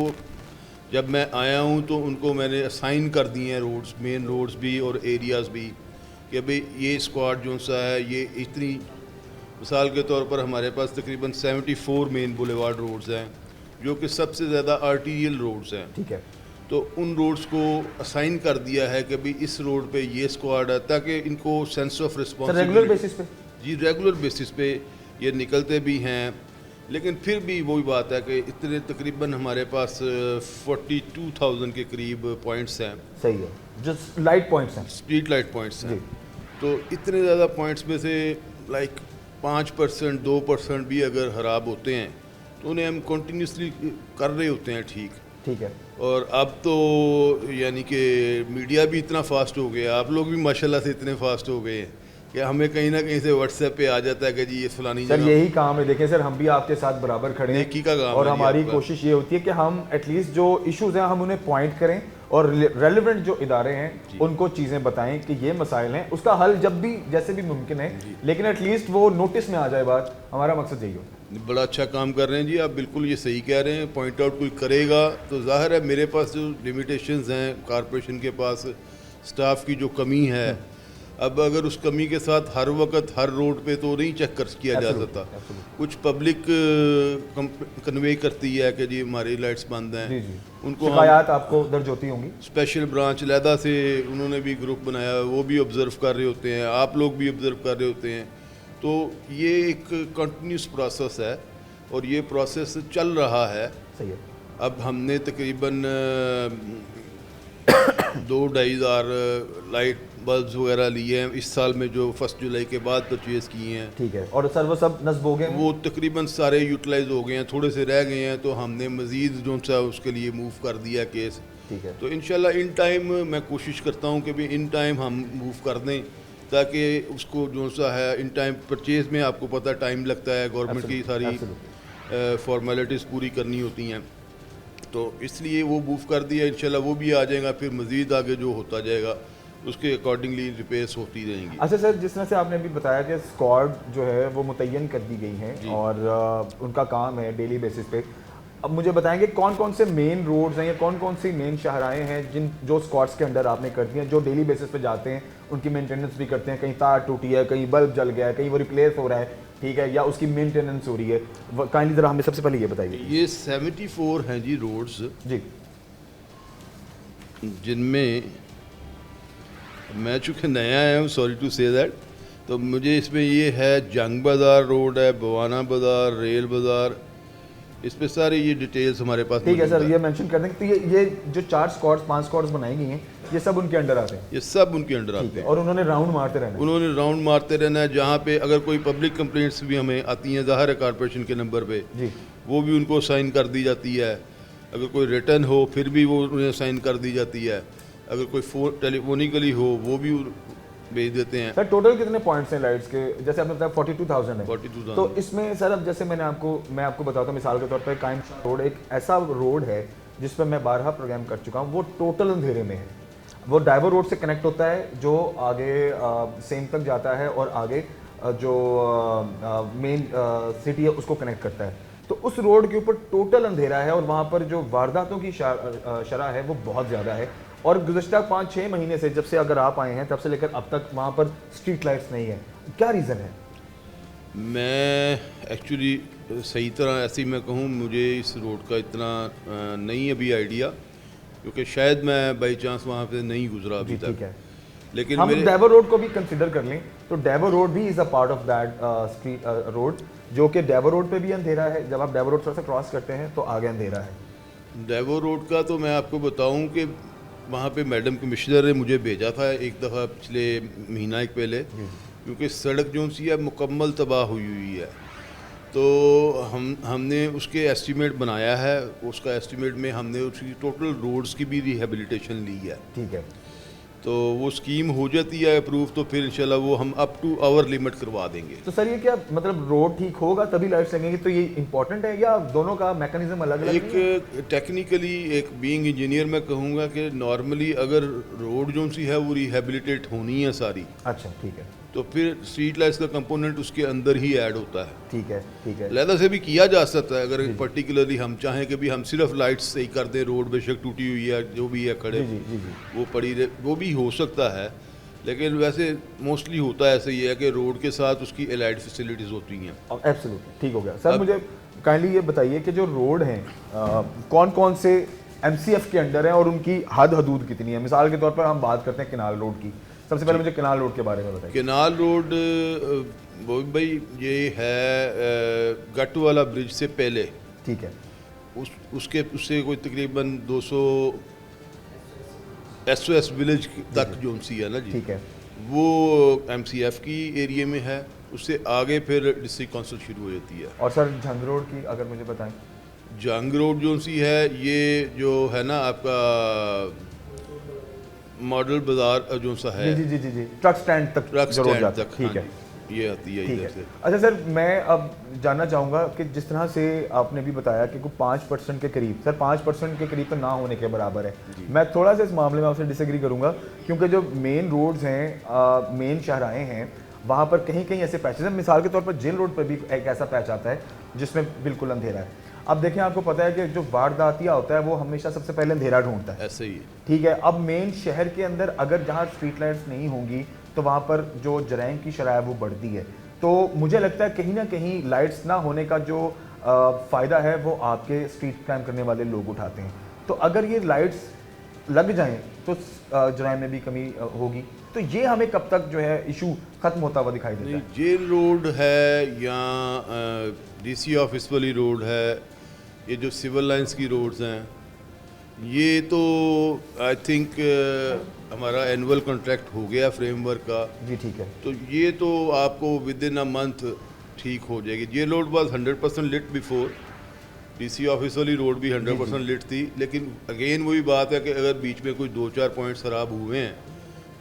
D: जब मैं आया हूं तो उनको मैंने असाइन कर दिए हैं रोड्स, मेन रोड्स भी और एरियाज़ भी, कि भाई ये स्क्वाड जो सा है ये इतनी, मिसाल के तौर पर हमारे पास तकरीबन 74 मेन बुलेवार्ड रोड्स हैं जो कि सबसे ज़्यादा आर्टीरियल रोड्स हैं,
A: ठीक है,
D: तो उन रोड्स को असाइन कर दिया है कि भाई इस रोड पे ये स्क्वाड है, ताकि इनको sense of responsibility
A: regular basis पे।
D: जी रेगुलर बेसिस पे ये निकलते भी हैं। लेकिन फिर भी वही बात है कि इतने तकरीबन हमारे पास 42,000 के करीब पॉइंट्स हैं,
A: सही है, जो लाइट पॉइंट्स हैं,
D: स्ट्रीट लाइट पॉइंट्स हैं। तो इतने ज़्यादा पॉइंट्स में से लाइक 5% 2% भी अगर ख़राब होते हैं तो उन्हें हम कंटिन्यूसली कर रहे होते हैं ठीक।
A: ठीक है,
D: और अब तो यानी कि मीडिया भी इतना फास्ट हो गया, आप लोग भी माशाल्लाह से इतने फास्ट हो गए हैं कि हमें कहीं ना कहीं से व्हाट्सएप पे आ जाता है कि जी ये फलानी
A: सर
D: जगह।
A: यही काम है। देखें सर, हम भी आपके साथ बराबर खड़े हैं,
D: नेकी का काम
A: और
D: है जी
A: हमारी
D: आपका।
A: कोशिश ये होती है कि हम एटलीस्ट जो इश्यूज हैं हम उन्हें पॉइंट करें और रेलेवेंट जो इदारे हैं उनको चीज़ें बताएं कि ये मसाइल हैं, उसका हल जब भी जैसे भी मुमकिन है, लेकिन एटलीस्ट वो नोटिस में आ जाए बात। हमारा मकसद यही होता है।
D: बड़ा अच्छा काम कर रहे हैं जी आप, बिल्कुल ये सही कह रहे हैं। पॉइंट आउट कोई करेगा तो जाहिर है मेरे पास जो लिमिटेशंस हैं, कॉरपोरेशन के पास स्टाफ की जो कमी है, अब अगर उस कमी के साथ हर वक्त हर रोड पे तो नहीं चेक कर किया जा सकता। कुछ पब्लिक कन्वे करती है कि जी हमारी लाइट्स बंद हैं,
A: जी जी,
D: उनको
A: शिकायत आपको दर्ज होती होंगी।
D: स्पेशल ब्रांच लहदा से उन्होंने भी ग्रुप बनाया, वो भी ऑब्ज़र्व कर रहे होते हैं, आप लोग भी ऑब्ज़र्व कर रहे होते हैं। तो ये एक कंटिन्यूस प्रोसेस है और ये प्रोसेस चल रहा है।
A: सही है।
D: अब हमने तकरीबन 2-2.5 लाइट बल्ब्स वगैरह लिए हैं इस साल में, जो 1 जुलाई के बाद परचेज़ किए हैं।
A: ठीक है, और सर वो सब नस्ब हो गए हैं?
D: वो तकरीबन सारे यूटिलाइज हो गए हैं, थोड़े से रह गए हैं, तो हमने मज़ीद जो सा उसके लिए मूव कर दिया केस।
A: ठीक है,
D: तो इंशाल्लाह इन टाइम मैं कोशिश करता हूँ कि भी इन टाइम हम मूव कर दें, ताकि उसको जो सा है इन टाइम परचेज़ में आपको पता टाइम लगता है, गवर्नमेंट की सारी फॉर्मेलिटीज़ पूरी करनी होती हैं, तो इसलिए वो मूव कर दिया। इंशाल्लाह वो भी आ जाएगा, फिर मज़ीद आगे जो होता जाएगा उसके अकॉर्डिंगली रिपेयर्स होती रहेंगी।
A: अच्छा सर, जिस तरह से आपने अभी बताया कि स्क्वाड जो है वो मुतय्यन कर दी गई हैं और उनका काम है डेली बेसिस पे, अब मुझे बताएंगे कौन कौन से मेन रोड्स हैं या कौन कौन सी मेन शाहराएं हैं जिन जो स्क्वाड्स के अंडर आपने कर दी हैं, जो डेली बेसिस पे जाते हैं, उनकी मेंटेनेंस भी करते हैं, कहीं तार टूटी है, कहीं बल्ब जल गया है, कहीं वो रिप्लेस हो रहा है, ठीक है, या उसकी मेंटेनेंस हो रही है, काइंडली ज़रा हमें सबसे पहले ये बताइए।
D: ये 74 हैं जी रोड्स,
A: जी
D: जिनमें मैं चूँकि नया आया हूँ, सॉरी टू से दैट, तो मुझे इसमें ये है जंग बाज़ार रोड है, बवाना बाज़ार, रेल बाज़ार, इस पे सारे ये डिटेल्स हमारे पास
A: ठीक है
D: मौजूद
A: सर, ये मेंशन कर देंगे। तो ये जो 4 स्क्वाड्स 5 स्क्वाड्स बनाई गई हैं, ये सब उनके अंडर आते हैं,
D: ये सब उनके अंडर
A: ठीक
D: आते
A: है,
D: हैं।
A: और उन्होंने राउंड मारते रहना है।
D: उन्होंने राउंड मारते रहना है, जहाँ पे अगर कोई पब्लिक कंप्लेंट्स भी हमें आती हैं, ज़ाहिर है कॉर्पोरेशन के नंबर पे,
A: जी
D: वो भी उनको साइन कर दी जाती है। अगर कोई रिटर्न हो फिर भी वो उन्हें साइन कर दी जाती है। अगर कोई टेलीफोनिकली हो वो भी भेज देते हैं।
A: सर टोटल कितने पॉइंट्स हैं लाइट्स के? जैसे आपने बताया 42,000 है,
D: 42,000।
A: तो इसमें सर अब जैसे मैं आपको बताता हूँ, मिसाल के तौर पर कायम रोड एक ऐसा रोड है जिस पर मैं 12 प्रोग्राम कर चुका हूँ, वो टोटल अंधेरे में है। वो डाइवर रोड से कनेक्ट होता है जो आगे सेम तक जाता है और आगे जो मेन सिटी है उसको कनेक्ट करता है। तो उस रोड के ऊपर टोटल अंधेरा है और वहाँ पर जो वारदातों की शरह है वो बहुत ज़्यादा है। और गुज़श्ता 5-6 महीने से, जब से अगर आप आए हैं तब से लेकर अब तक वहाँ पर स्ट्रीट लाइट्स नहीं है, क्या रीज़न है?
D: मैं एक्चुअली सही तरह ऐसे ही मैं कहूँ, मुझे इस रोड का इतना नहीं अभी आइडिया, क्योंकि शायद मैं बाई चांस वहाँ पे नहीं गुजरा अभी
A: ठीक
D: तक।
A: है,
D: लेकिन
A: हम
D: मेरे
A: डाइवर रोड को भी कंसिडर कर लें तो डाइवर रोड भी is a part of that street road, जो कि डाइवर रोड पे भी अंधेरा है। जब आप डाइवर रोड थोड़ा सा क्रॉस करते हैं तो आगे अंधेरा है।
D: डाइवो रोड का तो मैं आपको बताऊं कि वहाँ पे मैडम कमिश्नर ने मुझे भेजा था एक दफ़ा पिछले महीना एक पहले, क्योंकि सड़क जो सी है मुकम्मल तबाह हुई है। तो हमने उसके एस्टीमेट बनाया है, उसका एस्टीमेट में हमने उसकी टोटल रोड्स की भी रिहेबिलिटेशन ली है।
A: ठीक है,
D: तो वो स्कीम हो जाती है अप्रूव, तो फिर इंशाल्लाह वो हम अप टू आवर लिमिट करवा देंगे।
A: तो सर ये क्या मतलब रोड ठीक होगा तभी लाइट्स लगेंगी, तो ये इंपॉर्टेंट है या दोनों का मैकेनिज्म अलग अलग है?
D: एक टेक्निकली एक बीइंग इंजीनियर मैं कहूँगा कि नॉर्मली अगर रोड जो सी है वो रिहेबिलिटेट होनी है सारी,
A: अच्छा ठीक है,
D: तो फिर स्ट्रीट लाइट्स का कंपोनेंट उसके अंदर ही ऐड होता है।
A: ठीक है, ठीक है,
D: लहदा से भी किया जा सकता है, अगर पर्टिकुलरली हम चाहें कि भी हम सिर्फ लाइट्स सही कर दें, रोड बेशक टूटी हुई है जो भी है खड़े
A: जी जी जी,
D: वो पड़ी रहे, वो भी हो सकता है। लेकिन वैसे मोस्टली होता है ऐसे ही है कि रोड के साथ उसकी एलाइड फैसिलिटीज़ होती हैं।
A: एब्सोल्युटली ठीक हो गया। सर मुझे काइंडली ये बताइए कि जो रोड हैं कौन कौन से MCF के अंडर हैं और उनकी हद हदूद कितनी है? मिसाल के तौर पर हम बात करते हैं केनाल रोड की, सबसे पहले मुझे केनाल रोड के बारे में बताइए।
D: केनाल रोड वो भाई ये है गट वाला ब्रिज से पहले,
A: ठीक है,
D: उससे कोई तकरीबन 200 SOS विलेज तक जो सी है ना जी,
A: ठीक है,
D: वो MCF की एरिया में है। उससे आगे फिर डिस्ट्रिक्ट काउंसिल शुरू हो जाती है।
A: और सर झंग रोड की अगर मुझे बताएं।
D: जंग रोड जो सी है ये जो है ना आपका मॉडल बाजार जो सा है,
A: जी जी जी जी, ट्रक स्टैंड तक
D: ट्रक
A: जो रोड
D: स्टैंड
A: जाता है,
D: तक,
A: ठीक है,
D: हाँ, ये आती है
A: ठीक
D: इधर
A: है।
D: से।
A: अच्छा सर, मैं अब जानना चाहूँगा कि जिस तरह से आपने भी बताया कि कोई 5% के करीब, सर 5% के करीब तो ना होने के बराबर है। मैं थोड़ा सा इस मामले में आपसे डिसएग्री करूँगा, क्योंकि जो मेन रोड्स हैं, मेन शाहराएँ हैं, वहाँ पर कहीं कहीं ऐसे पैचेज हैं। मिसाल के तौर पर जेल रोड पर भी एक ऐसा पैच आता है जिसमें बिल्कुल अंधेरा है। अब देखें, आपको पता है कि जो वारदातिया होता है वो हमेशा सबसे पहले अंधेरा ढूंढता है,
D: ऐसे ही है।
A: ठीक है। अब मेन शहर के अंदर अगर जहाँ स्ट्रीट लाइट्स नहीं होंगी तो वहाँ पर जो जराइम की शरह वो बढ़ती है। तो मुझे लगता है कहीं ना कहीं लाइट्स ना होने का जो फ़ायदा है वो आपके स्ट्रीट क्राइम करने वाले लोग उठाते हैं। तो अगर ये लाइट्स लग जाएं तो जराइम में भी कमी होगी। तो ये हमें कब तक जो है इशू ख़त्म होता हुआ दिखाई देता
D: नहीं,
A: है?
D: जेल रोड है या DC ऑफिस वाली रोड है, ये जो सिविल लाइंस की रोड्स हैं, ये तो आई थिंक हमारा एनुअल कॉन्ट्रैक्ट हो गया फ्रेमवर्क का,
A: जी ठीक है,
D: तो ये तो आपको विद इन अ मंथ ठीक हो जाएगी। ये road was 100% lit before, DC office वाली रोड भी 100% लिट थी, लेकिन अगेन वही बात है कि अगर बीच में कोई 2-4 पॉइंट खराब हुए हैं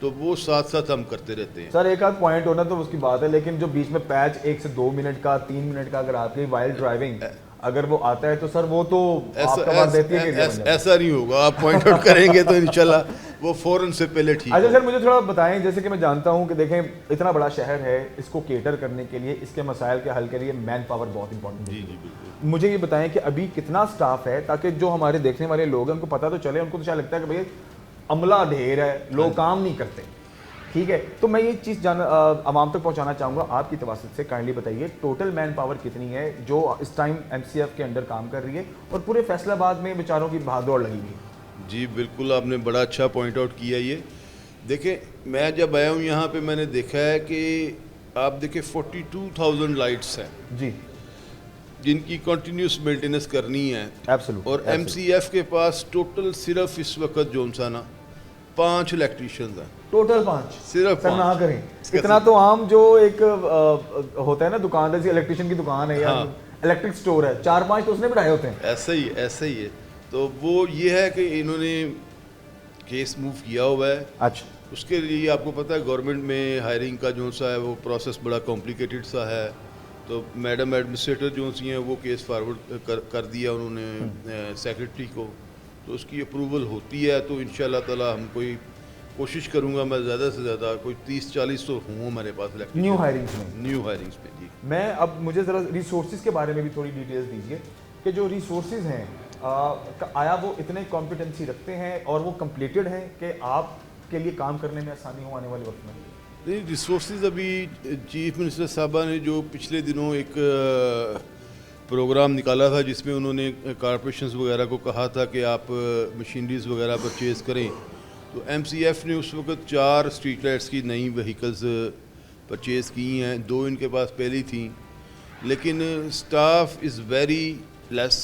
D: तो वो साथ साथ हम करते रहते हैं।
A: सर एक आध पॉइंट होना तो उसकी बात है, लेकिन जो बीच में पैच 1 से 2 मिनट का, 3 मिनट का अगर आपकी वाइल्ड ड्राइविंग अगर वो आता है तो सर वो तो आपका बात देती है कि
D: ऐसा नहीं होगा। आप पॉइंट आउट करेंगे तो इंशाल्लाह वो फ़ौरन से पहले ठीक
A: अच्छा
D: हो।
A: सर, मुझे थोड़ा बताएं, जैसे कि मैं जानता हूं कि देखें इतना बड़ा शहर है, इसको केटर करने के लिए, इसके मसाइल के हल के लिए मैन पावर बहुत इंपॉर्टेंट है।
D: जी जी बिल्कुल।
A: मुझे ये बताएं कि अभी कितना स्टाफ है, ताकि जो हमारे देखने वाले लोग हैं उनको पता तो चले। उनको तो शायद लगता है कि भाई अमला ढेर है, लोग काम नहीं करते। ठीक है, तो मैं ये चीज़ आवाम तक पहुंचाना चाहूँगा आपकी तवासुत से। काइंडली बताइए टोटल मैन पावर कितनी है जो इस टाइम MCF के अंडर काम कर रही है, और पूरे फैसलाबाद में बेचारों की भागदौड़ लगी हुई है।
D: जी बिल्कुल, आपने बड़ा अच्छा पॉइंट आउट किया। ये देखें, मैं जब आया हूँ यहाँ पे मैंने देखा है कि आप देखें 42,000 लाइट्स हैं
A: जी,
D: जिनकी कंटिन्यूस मेंटेनेंस करनी है।
A: एब्सोल्यूट।
D: और MCF के पास टोटल सिर्फ इस वक्त जो सा ना 5 इलेक्ट्रीशियंस हैं।
A: टोटल 5?
D: सिर्फ
A: सर ना
D: 5।
A: करें, इतना तो आम जो एक होता है ना दुकान, जैसे इलेक्ट्रिशियन की दुकान है या इलेक्ट्रिक स्टोर है, 4-5 तो उसने बढ़ाए होते हैं।
D: ऐसा ही है। तो वो ये है कि इन्होंने केस मूव किया हुआ है।
A: अच्छा,
D: उसके लिए आपको पता है गवर्नमेंट में हायरिंग का जो सा है वो प्रोसेस बड़ा कॉम्प्लिकेटेड सा है। तो मैडम एडमिनिस्ट्रेटर जो सी हैं वो केस फॉरवर्ड कर दिया उन्होंने सेक्रेटरी को, तो उसकी अप्रूवल होती है। तो इंशाल्लाह ताला हम कोई कोशिश करूंगा, मैं ज़्यादा से ज़्यादा कोई 30-40 तो हूँ हमारे पास
A: न्यू हायरिंग्स में।
D: न्यू हायरिंग्स में जी।
A: मैं अब मुझे ज़रा रिसोर्सेज के बारे में भी थोड़ी डिटेल्स दीजिए कि जो रिसोर्सेज हैं आया वो इतने कॉम्पिटेंसी रखते हैं और वो कंप्लीटेड हैं कि आपके लिए काम करने में आसानी हो आने वाले वक्त में?
D: नहीं, रिसोर्सेज अभी चीफ मिनिस्टर साहबा ने जो पिछले दिनों एक प्रोग्राम निकाला था जिसमें उन्होंने कॉरपोरेशंस वगैरह को कहा था कि आप मशीनरीज वगैरह परचेज़ करें। तो MCF ने उस वक्त 4 स्ट्रीट लाइट्स की नई व्हीकल्स परचेज़ की हैं। 2 इनके पास पहली थी, लेकिन स्टाफ इज़ वेरी लेस,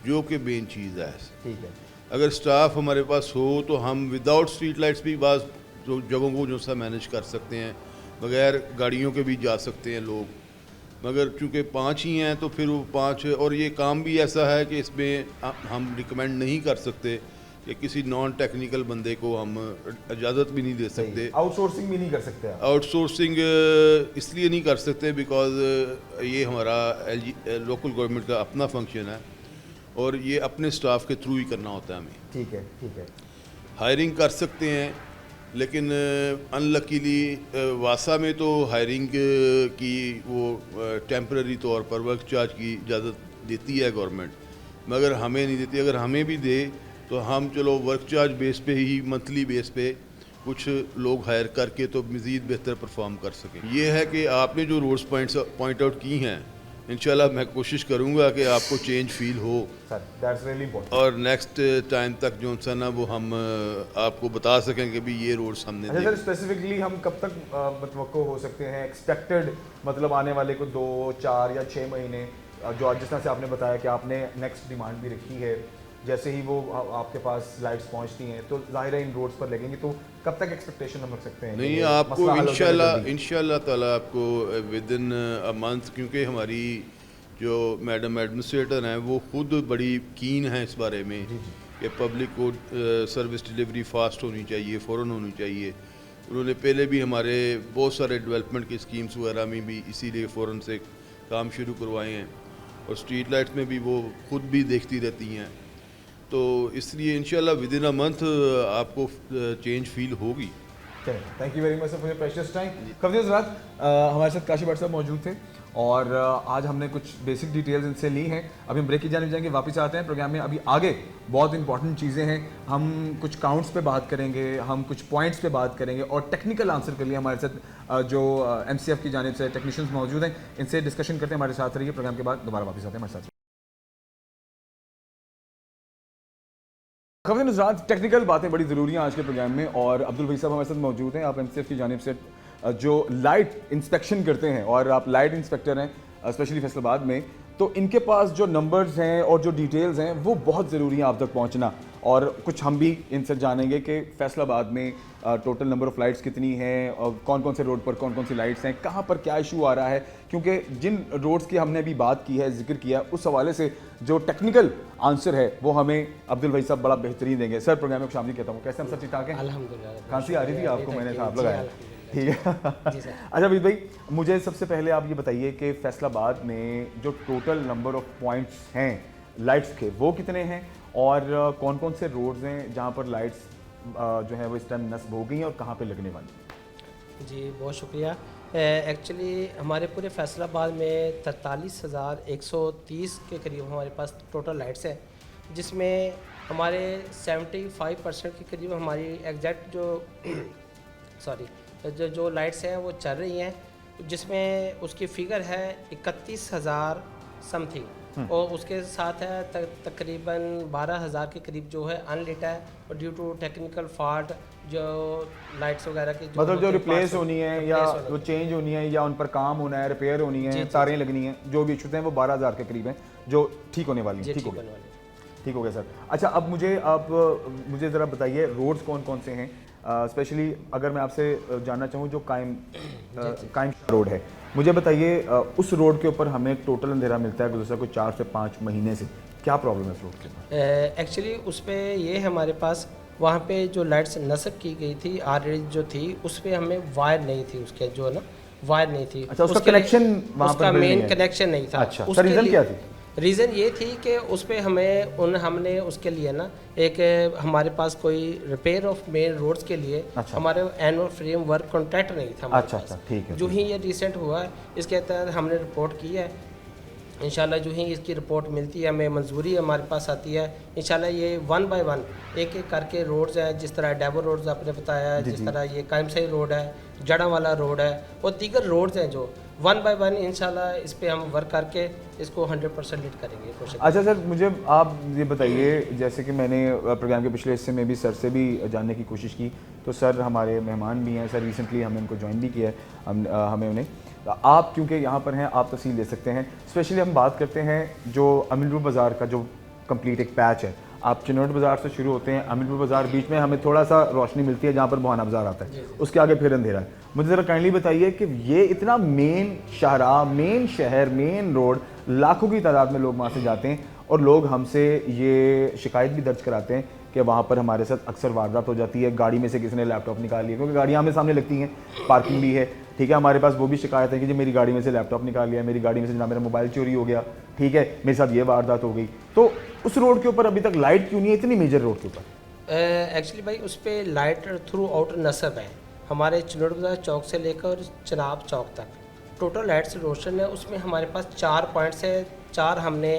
D: जो कि मेन चीज़ है।
A: ठीक है,
D: अगर स्टाफ हमारे पास हो तो हम विदाउट स्ट्रीट लाइट्स भी बाज़ जो जगहों को जो सा मैनेज कर सकते हैं, बगैर गाड़ियों के भी जा सकते हैं लोग। मगर चूँकि 5 ही हैं तो फिर वो 5, और ये काम भी ऐसा है कि इसमें हम रिकमेंड नहीं कर सकते कि किसी नॉन टेक्निकल बंदे को हम इजाज़त भी नहीं दे सकते।
A: आउटसोर्सिंग भी नहीं कर सकते आप?
D: आउटसोर्सिंग इसलिए नहीं कर सकते बिकॉज ये हमारा लोकल गवर्नमेंट का अपना फंक्शन है और ये अपने स्टाफ के थ्रू ही करना होता है हमें।
A: ठीक है, ठीक है।
D: हायरिंग कर सकते हैं, लेकिन अनलकीली वासा में तो हायरिंग की वो टेम्पररी तौर पर वर्क चार्ज की इजाज़त देती है गवर्नमेंट, मगर हमें नहीं देती। अगर हमें भी दे तो हम चलो वर्क चार्ज बेस पे ही मंथली बेस पे कुछ लोग हायर करके तो मज़ीद बेहतर परफॉर्म कर सकें। ये है कि आपने जो रोड्स पॉइंट आउट की हैं, इंशाल्लाह मैं कोशिश करूंगा कि आपको चेंज फील हो
A: सर, दैट्स रियली इंपॉर्टेंट।
D: और नेक्स्ट टाइम तक जो सा ना वो हम आपको बता सकें कि भी ये रोड्स हमने
A: अच्छा सर, स्पेसिफिकली हम कब तक मतवक्को हो सकते हैं एक्सपेक्टेड, मतलब आने वाले को 2, 4 या 6 महीने, जो जिस तरह से आपने बताया कि आपने नेक्स्ट डिमांड भी रखी है, जैसे ही वो आपके पास लाइट्स पहुंचती हैं तो जाहिर है इन रोड्स पर लगेंगी, तो कब तक एक्सपेक्टेशन हम रख सकते हैं?
D: नहीं, आपको इंशाल्लाह ताला आपको विद इन अ मंथ, क्योंकि हमारी जो मैडम एडमिनिस्ट्रेटर हैं वो खुद बड़ी कीन हैं इस बारे में कि पब्लिक को सर्विस डिलीवरी फास्ट होनी चाहिए, फ़ौरन होनी चाहिए। उन्होंने पहले भी हमारे बहुत सारे डेवलपमेंट की स्कीम्स वगैरह में भी इसीलिए फ़ौरन से काम शुरू करवाए हैं, और स्ट्रीट लाइट्स में भी वो खुद भी देखती रहती हैं। तो इसलिए इंशाल्लाह विद इन अ मंथ आपको चेंज फील होगी।
A: Thank you very much for your precious time. खबरें हज़रात, हमारे साथ काशी भट्ट साहब मौजूद थे और आज हमने कुछ बेसिक डिटेल्स इनसे ली हैं। अभी हम ब्रेक की जाने जाएंगे, वापस आते हैं प्रोग्राम में। अभी आगे बहुत इंपॉर्टेंट चीज़ें हैं, हम कुछ काउंट्स पे बात करेंगे, हम कुछ पॉइंट्स पे बात करेंगे, और टेक्निकल आंसर के लिए हमारे साथ जो MCF की जानिब से टेक्नीशियंस मौजूद हैं, इनसे डिस्कशन करते हैं। हमारे साथ रहिए, प्रोग्राम के बाद दोबारा वापस आते हैं हमारे साथ। खबरें हज़रात, टेक्निकल बातें बड़ी ज़रूरी हैं आज के प्रोग्राम में, और अब्दुल भाई साहब हमारे साथ मौजूद हैं। आप MCF की जानिब से जो लाइट इंस्पेक्शन करते हैं और आप लाइट इंस्पेक्टर हैं स्पेशली फैसलाबाद में, तो इनके पास जो नंबर्स हैं और जो डिटेल्स हैं वो बहुत ज़रूरी हैं आप तक पहुंचना। और कुछ हम भी इनसे जानेंगे कि फैसलाबाद में टोटल नंबर ऑफ़ लाइट्स कितनी हैं और कौन कौन से रोड पर कौन कौन सी लाइट्स हैं, कहाँ पर क्या इशू आ रहा है। क्योंकि जिन रोड्स की हमने अभी बात की है, जिक्र किया, उस हवाले से जो टेक्निकल आंसर है वो हमें अब्दुल भाई साहब बड़ा बेहतरीन देंगे। सर, प्रोग्राम में शामिल कहता हूँ, कैसे हम सब ठीक ठाक हैं?
E: अल्हम्दुलिल्लाह।
A: खांसी आ रही थी आपको, मैंने साहब लगाया, ठीक है।
E: जी सर।
A: अच्छा अमित भाई, मुझे सबसे पहले आप ये बताइए कि फैसलाबाद में जो टोटल नंबर ऑफ पॉइंट्स हैं लाइट्स के, वो कितने हैं, और कौन कौन से रोड्स हैं जहाँ पर लाइट्स जो है वो इस टाइम नस्ब हो गई हैं और कहाँ पे लगने वाली?
E: जी बहुत शुक्रिया। एक्चुअली हमारे पूरे फैसलाबाद में 43,130 के करीब हमारे पास टोटल लाइट्स हैं, जिसमें हमारे 75% के करीब हमारी एग्जैक्ट जो जो लाइट्स हैं वो चल रही हैं, जिसमें उसकी फ़िगर है 31,000 समथिंग, और उसके साथ है तकरीबन 12,000 के करीब जो है अनलिट है, और ड्यू टू टेक्निकल फॉल्ट जो लाइट्स वगैरह की
A: मतलब जो रिप्लेस होनी है या वो चेंज होनी है या उन पर काम होना है, रिपेयर होनी है, तारें लगनी है, जो भी इशूज़ हैं वो 12,000 के करीब हैं जो ठीक होने वाली हैं। ठीक हो गया सर। अच्छा, अब मुझे ज़रा बताइए रोड्स कौन कौन से हैं, स्पेशली अगर मैं आपसे जानना चाहूँ जो कायम रोड है, मुझे बताइए उस रोड के ऊपर हमें टोटल अंधेरा मिलता है गुज़श्ता कोई 4 से 5 महीने से, क्या प्रॉब्लम है इस रोड के ऊपर?
E: एक्चुअली उस पर ये हमारे पास वहाँ पे जो लाइट्स नस्ब की गई थी ऑलरेडी जो थी, उस पर हमें वायर नहीं थी, उसके जो है ना वायर नहीं थी।
A: अच्छा, उसका कनेक्शन वहाँ पर
E: मेन कनेक्शन नहीं था।
A: अच्छा, उसका रीज़न क्या थी?
E: रीज़न ये थी कि उस पर हमने उसके लिए ना एक हमारे पास कोई रिपेयर ऑफ मेन रोड्स के लिए हमारे एनुअल फ्रेम वर्क कॉन्ट्रैक्ट नहीं था।
A: अच्छा, ठीक है।
E: जो ही ये रिसेंट हुआ है इसके तहत हमने रिपोर्ट की है। इंशाल्लाह जो ही इसकी रिपोर्ट मिलती है, हमें मंजूरी हमारे पास आती है, इंशाल्लाह ये 1 बाय 1 एक एक करके रोड्स हैं, जिस तरह डेबो रोड्स आपने बताया, जिस तरह ये कायमसई रोड है, जड़ा वाला रोड है, और दीगर रोड्स हैं जो 1 बाय 1 इंशाल्लाह इस पे हम वर्क करके इसको 100% लीड करेंगे कोशिश।
A: अच्छा सर, मुझे आप ये बताइए, जैसे कि मैंने प्रोग्राम के पिछले हिस्से में भी सर से भी जानने की कोशिश की, तो सर हमारे मेहमान भी हैं, सर रिसेंटली हमने उनको ज्वाइन भी किया है, हमें उन्हें आप क्योंकि यहाँ पर हैं आप तफसील दे सकते हैं। स्पेशली हम बात करते हैं जो अमीनपुर बाज़ार का जो कंप्लीट एक पैच है, आप चिनोट बाज़ार से शुरू होते हैं, अमीनपुर बाज़ार बीच में हमें थोड़ा सा रोशनी मिलती है जहाँ पर बुहाना बाज़ार आता है, उसके आगे फिर अंधेरा है। मुझे ज़रा काइंडली बताइए कि ये इतना मेन शाहराह, मेन शहर, मेन रोड, लाखों की तादाद में लोग वहाँ से जाते हैं और लोग हमसे ये शिकायत भी दर्ज कराते हैं कि वहाँ पर हमारे साथ अक्सर वारदात हो जाती है, गाड़ी में से किसी ने लैपटॉप निकाल लिया, क्योंकि गाड़ियाँ हमें सामने लगती हैं, पार्किंग भी है, ठीक है। हमारे पास वो भी शिकायत है कि जी मेरी गाड़ी में से लैपटॉप निकाल लिया, मेरी गाड़ी में से जनाब मेरा मोबाइल चोरी हो गया, ठीक है, मेरे साथ ये वारदात हो गई। तो उस रोड के ऊपर अभी तक लाइट क्यों नहीं है, इतनी मेजर रोड के ऊपर?
E: एक्चुअली भाई उस पर लाइट थ्रू आउट नस्ब है, हमारे चिनोट बाज़ार चौक से लेकर चनाब चौक तक टोटल लाइट्स रोशन है। उसमें हमारे पास 4 पॉइंट्स है, 4 हमने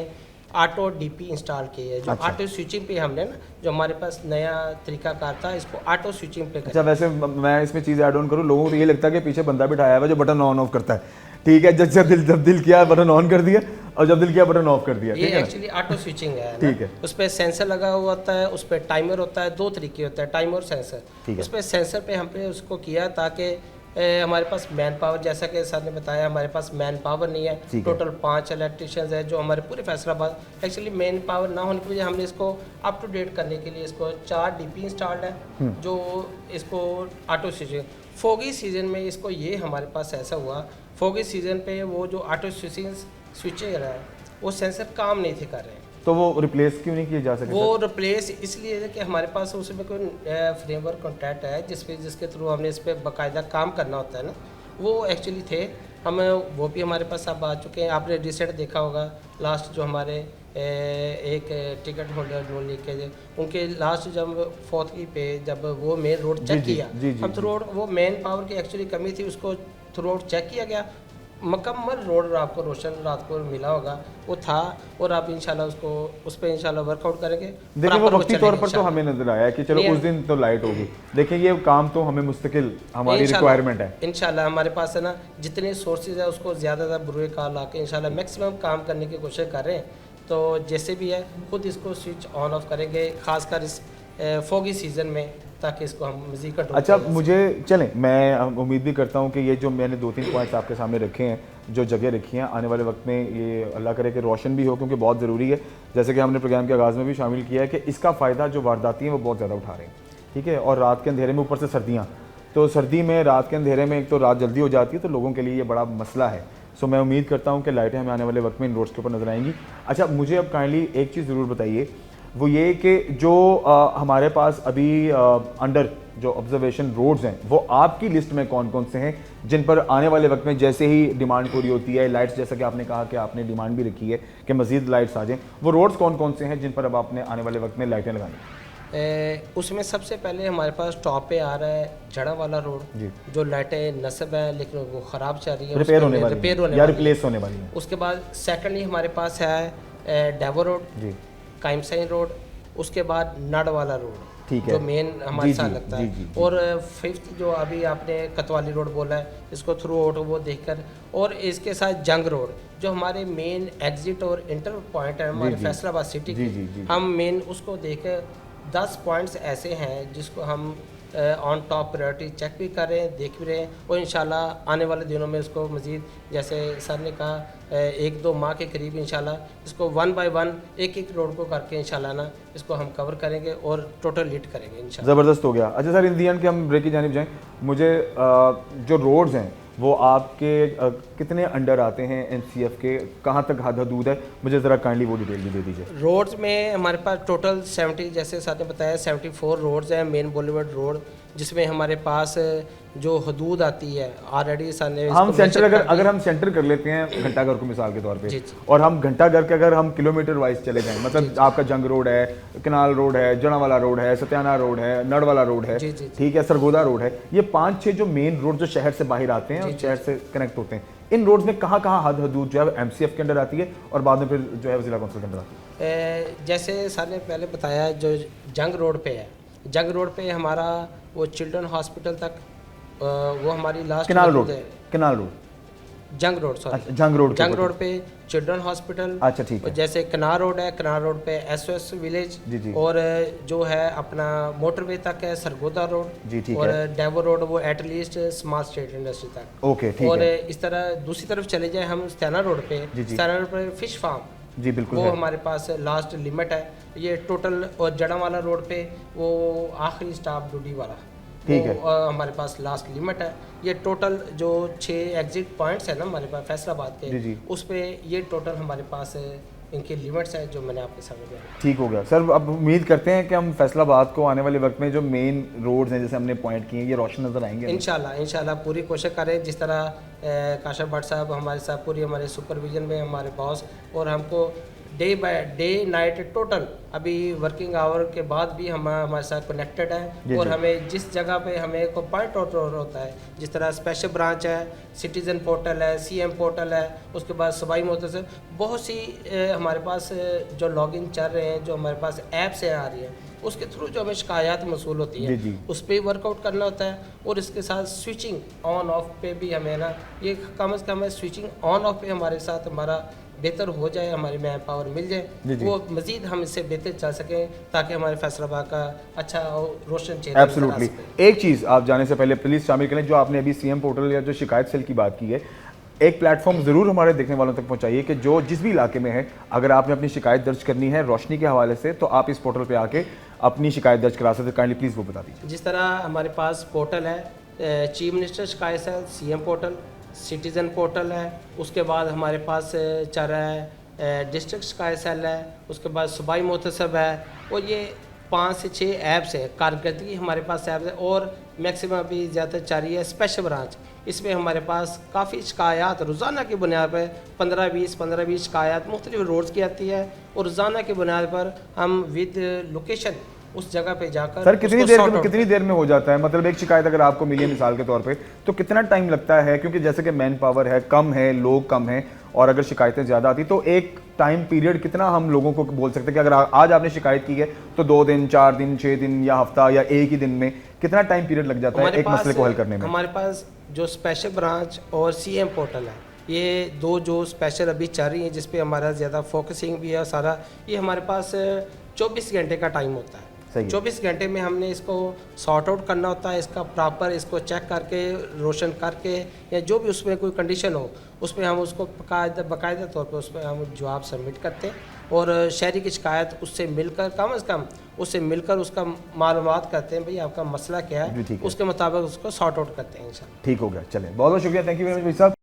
E: ऑटो डीपी इंस्टॉल की है, जो ऑटो स्विचिंग पे हमने ना, जो हमारे पास नया तरीकाकार था, इसको ऑटो स्विचिंग पे।
A: अच्छा, वैसे मैं इसमें चीज़ ऐड ऑन करूँ, लोगों को तो ये लगता है कि पीछे बंदा बिठाया हुआ है जो बटन ऑन ऑफ करता है, ठीक है, जब दिल किया बटन ऑन कर दिया और जब दिल किया बटन ऑफ कर दिया,
E: ये एक्चुअली ऑटो स्विचिंग है,
A: ठीक है।
E: उस पर सेंसर लगा हुआ होता है, उस पर टाइमर होता है, 2 तरीके होते हैं, टाइमर और सेंसर। उस पर सेंसर पे हमने उसको किया ताकि हमारे पास मैन पावर, जैसा कि सर ने बताया, हमारे पास मैन पावर नहीं है, टोटल 5 इलेक्ट्रिशियंस है जो हमारे पूरे फैसलाबाद। एक्चुअली मैन पावर ना होने की वजह हमने इसको अप टू डेट करने के लिए इसको 4 डीपी इंस्टॉल्ड है, जो इसको ऑटो स्विचिंग। फोगी सीजन में इसको ये हमारे पास ऐसा हुआ, फोगी सीजन पे वो जो ऑटो स्विचिंग है वो सेंसर काम नहीं थे कर रहे हैं,
A: तो वो रिप्लेस क्यों नहीं किए जा सके?
E: वो रिप्लेस इसलिए है कि हमारे पास उसमें कोई फ्रेमवर्क कॉन्ट्रैक्ट है जिसके थ्रू हमने इस पर बाकायदा काम करना होता है ना, वो एक्चुअली थे हम, वो भी हमारे पास अब आ चुके हैं। आपने रिसेंट देखा होगा लास्ट जो हमारे एक टिकट होल्डर नो लीकेज, उनके लास्ट जब 4th पे जब वो मेन रोड चेक किया, हम थ्रू रोड वो मेन पावर की एक्चुअली कमी थी, उसको थ्रू रोड चेक किया गया, मुकम्मल रोड आपको रोशन रात को मिला होगा, वो था, और आप इंशाल्लाह उसको उस पर इंशाल्लाह वर्कआउट करेंगे।
A: देखिए वो वक्ती तौर पर तो हमें नजर आया कि चलो उस दिन तो लाइट होगी, देखिए ये काम तो हमें मुस्तकिल हमारी रिक्वायरमेंट है।
E: इंशाल्लाह हमारे पास है ना जितने सोर्सेज है उसको ज़्यादा बुरे कार ला के इंशाल्लाह मैक्सिमम काम करने की कोशिश कर रहे हैं, तो जैसे भी है खुद इसको स्विच ऑन ऑफ करेंगे, खासकर इस फोगी सीज़न में, ताकि इसको हम मज़ीद कंट्रोल।
A: अच्छा, मुझे चलें, मैं उम्मीद भी करता हूँ कि ये जो मैंने 2-3 पॉइंट्स आपके सामने रखे हैं, जो जगह रखी हैं, आने वाले वक्त में ये अल्लाह करे कि रोशन भी हो, क्योंकि बहुत ज़रूरी है। जैसे कि हमने प्रोग्राम के आगाज़ में भी शामिल किया है कि इसका फ़ायदा जो वारदाती हैं वो बहुत ज़्यादा उठा रहे हैं, ठीक है। और रात के अंधेरे में ऊपर से सर्दियाँ, तो सर्दी में रात के अंधेरे में एक तो रात जल्दी हो जाती है, तो लोगों के लिए ये बड़ा मसला है। सो मैं उम्मीद करता हूँ कि लाइटें हमें आने वाले वक्त में इन रोड्स के ऊपर नजर आएंगी। अच्छा, मुझे अब काइंडली एक चीज़ ज़रूर बताइए, वो ये कि जो हमारे पास अभी अंडर जो ऑब्जर्वेशन रोड्स हैं, वो आपकी लिस्ट में कौन कौन से हैं जिन पर आने वाले वक्त में जैसे ही डिमांड पूरी होती है, लाइट्स, जैसा कि आपने कहा कि आपने डिमांड भी रखी है कि मज़ीद लाइट्स आ जाएँ, वो रोड्स कौन कौन से हैं जिन पर अब आपने आने वाले वक्त में लाइटें लगानी?
E: उसमें सबसे पहले हमारे पास टॉप पे आ रहा है जड़ा वाला रोड,
A: जी।
E: जो लाइटें नस्ब है लेकिन वो ख़राब चल रही है,
A: रिपेयर होने वाली
E: रिपेयर
A: है
E: होने
A: या
E: वाली है।
A: रिप्लेस होने वाली है।
E: उसके बाद सेकंडली हमारे पास है डेवो रोड,
A: जी
E: काइमसाइन रोड, उसके बाद नड वाला रोड,
A: ठीक है।
E: जो मेन हमारे
A: जी,
E: साथ
A: जी,
E: लगता
A: जी,
E: है।
A: जी, जी।
E: और फिफ्थ जो अभी आपने कतवाली रोड बोला है, इसको थ्रू आउट वो देखकर, और इसके साथ जंग रोड जो हमारे मेन एग्जिट और इंटर पॉइंट है हमारे
A: जी।
E: फैसलाबाद सिटी
A: जी,
E: के,
A: जी, जी।
E: हम मेन उसको देख 10 पॉइंट्स ऐसे हैं जिसको हम ऑन टॉप प्रायोरिटी चेक भी कर रहे हैं, देख भी रहे हैं, और इंशाल्लाह आने वाले दिनों में इसको मज़ीद, जैसे सर ने कहा, 1-2 माह के करीब इंशाल्लाह इसको 1 बाय 1 एक रोड को करके इंशाल्लाह ना इसको हम कवर करेंगे और टोटल लीड करेंगे इंशाल्लाह।
A: ज़बरदस्त हो गया। अच्छा सर, इन दी एंड के हम ब्रेक की जानिब जाएं, मुझे जो रोड्स हैं वो आपके कितने अंडर आते हैं एनसीएफ के, कहाँ तक हद हदूद है, मुझे ज़रा काइंडली वो डिटेल भी दे दीजिए।
E: रोड्स में हमारे पास टोटल 70, जैसे साथ ने बताया 74 रोड्स हैं मेन बॉलीवुड रोड, जिसमें हमारे पास जो हदूद आती है ऑलरेडी सर ने
A: हम
E: इसको
A: सेंटर
E: mention कर
A: अगर
E: दिया।
A: हम सेंटर कर लेते हैं घंटाघर को मिसाल के तौर पे,
E: जी, जी।
A: और हम घंटाघर के अगर हम किलोमीटर वाइज चले जाएं, मतलब आपका जंग रोड है, कनाल रोड है, जड़ावाला रोड है, सत्याना रोड है, नड़वाला रोड है,
E: जी, जी, जी।
A: ठीक है, सरगोदा रोड है, ये 5-6 जो मेन रोड जो शहर से बाहर आते हैं और शहर से कनेक्ट होते हैं, इन रोड्स में कहाँ कहाँ हद हदूद जो है एमसीएफ के अंडर आती है और बाद में फिर जो है जिला कौंसिल के अंडर आती है?
E: जैसे सर ने पहले बताया, जो जंग रोड पे है, जंग रोड पे हमारा वो चिल्ड्रन हॉस्पिटल तक, वो हमारी last
A: canal road, canal road,
E: जंग रोड, सॉरी
A: अच्छा, जंग रोड के
E: जंग
A: ऊपर।
E: रोड पे चिल्ड्रन हॉस्पिटल,
A: अच्छा, ठीक है।
E: और जैसे कनार रोड है, कनार रोड पे एसओएस विलेज,
A: जी, जी।
E: और जो है अपना मोटरवे तक है सरगोदा रोड,
A: जी, ठीक
E: और
A: है।
E: डेवो रोड वो एटलीस्ट स्मॉल स्टेट इंडस्ट्री तक।
A: ओके, ठीक
E: और
A: है।
E: इस तरह दूसरी तरफ चले जाए हम स्टैना रोड पे,
A: जी, जी।
E: स्टैना रोड पे फिश फार्म,
A: जी बिल्कुल
E: वो
A: है।
E: हमारे पास लास्ट लिमिट है ये टोटल, और जड़ावाला रोड पे वो आखिरी स्टॉप डूडी वाला,
A: ठीक है।
E: वो हमारे पास लास्ट लिमिट है। ये टोटल जो 6 एग्जिट पॉइंट्स है ना हमारे पास फैसलाबाद
A: जी,
E: के,
A: जी।
E: उस पे ये टोटल हमारे पास इनके लिमिट्स हैं जो मैंने आपके सामने दिया।
A: ठीक हो गया सर। अब उम्मीद करते हैं कि हम फैसलाबाद को आने वाले वक्त में जो मेन रोड्स हैं जैसे हमने पॉइंट किए हैं, ये रोशन नजर आएंगे हमें।
E: इंशाल्लाह पूरी कोशिश करें, जिस तरह काशा भट्ट साहब हमारे साथ पूरी हमारे सुपरविजन में हमारे बॉस, और हमको day by day night total अभी वर्किंग आवर के बाद भी हम हमारे साथ कनेक्टेड
A: जी,
E: है, और
A: जी।
E: हमें जिस जगह पे हमें को पॉइंट आउट होता है, जिस तरह स्पेशल ब्रांच है, सिटीज़न पोर्टल है, सीएम पोर्टल है, उसके बाद सबाई मोटर से बहुत सी हमारे पास जो लॉगिन चल रहे हैं, जो हमारे पास ऐप्स आ रही है, उसके थ्रू जो हमें शिकायत मसूल होती है,
A: जी, जी।
E: उस पर वर्कआउट करना होता है, और इसके साथ स्विचिंग ऑन ऑफ पे भी हमें ना, ये कम से कम स्विचिंग ऑन ऑफ पे हमारे साथ हमारा बेहतर हो जाए, हमारी मैन पावर मिल
A: जी,
E: जाए,
A: जी।
E: वो मज़ीद हम इससे बेहतर चल सकें, ताकि हमारे फैसलाबाद का अच्छा और रोशन चेहरा नजर आ
A: एब्सोल्युटली।
E: सके।
A: एक चीज़ आप जाने से पहले प्लीज़ शामिल करें, जो आपने अभी सीएम पोर्टल या जो शिकायत सेल की बात की है, एक प्लेटफॉर्म ज़रूर हमारे देखने वालों तक पहुंचाइए कि जो जिस भी इलाके में है, अगर आपने अपनी शिकायत दर्ज करनी है रोशनी के हवाले से, तो आप इस पोर्टल पे आके अपनी शिकायत दर्ज करा सकते हैं। काइंडली प्लीज़ वो बता दीजिए।
E: जिस तरह हमारे पास पोर्टल है, चीफ मिनिस्टर शिकायत cell, CM portal, citizen portal है, उसके बाद हमारे पास चल रहा है डिस्ट्रिक्ट शिकायत सेल है, उसके बाद सूबाई मोहतसब है, और ये 5 से 6 ऐप्स है, कारकर्दगी हमारे पास ऐप्स है, और मैक्सिमम अभी ज़्यादा चाह रही है स्पेशल ब्रांच। इसमें हमारे पास काफ़ी शिकायत रोज़ाना की बुनियाद पर 15-20 शिकायत मुख्तलिफ रोड्स की आती है, और रोज़ाना की बुनियाद पर हम विद लोकेशन उस जगह पे जाकर
A: सर कितनी
E: उसको
A: देर
E: sort out
A: कितनी देर में हो जाता है, मतलब एक शिकायत अगर आपको मिली है मिसाल के तौर पे, तो कितना टाइम लगता है? क्योंकि जैसे कि मैन पावर है कम है, लोग कम हैं, और अगर शिकायतें ज़्यादा आती तो एक टाइम पीरियड कितना हम लोगों को बोल सकते हैं कि अगर आज आपने शिकायत की है तो 2 दिन, 4 दिन, 6 दिन या हफ्ता या एक ही दिन में कितना टाइम पीरियड लग जाता है
E: हमारे
A: एक मसले को हल करने में?
E: हमारे पास जो स्पेशल ब्रांच और सीएम पोर्टल है, ये दो जो स्पेशल अभी चल रही हैं, जिस पे हमारा ज़्यादा फोकसिंग भी है सारा, ये हमारे पास 24 घंटे का टाइम होता है।
A: सही है।
E: 24 घंटे में हमने इसको सॉर्ट आउट करना होता है, इसका प्रॉपर इसको चेक करके, रोशन करके, या जो भी उसमें कोई कंडीशन हो, उसमें हम उसको बाकायदा तौर पर उस पर हम जवाब सबमिट करते हैं, और शहरी की शिकायत उससे मिलकर कम से कम उससे मिलकर उसका मालूमात करते हैं, भाई आपका मसला क्या
A: जी,
E: है,
A: ठीक है।
E: उसके मुताबिक उसको सॉर्ट आउट करते हैं इंशाल्लाह।
A: ठीक हो गया, चलें, बहुत बहुत शुक्रिया, थैंक यू वेरी मच भाई साहब।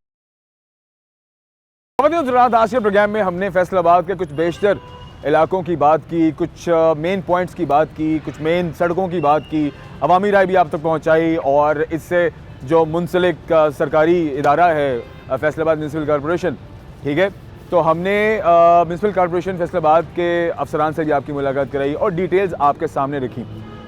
A: आज के प्रोग्राम में हमने फैसलाबाद के कुछ बेशतर इलाकों की बात की, कुछ मेन पॉइंट्स की बात की, कुछ मेन सड़कों की बात की, अवामी राय भी आप तक पहुंचाई, और इससे जो मुंसलिक सरकारी इदारा है फैसलाबाद म्यूनसिपल कॉरपोरेशन, ठीक है, तो हमने म्यूनसिपल कॉर्पोरेशन फैसलाबाद के अफसरान से भी आपकी मुलाकात कराई और डिटेल्स आपके सामने रखी।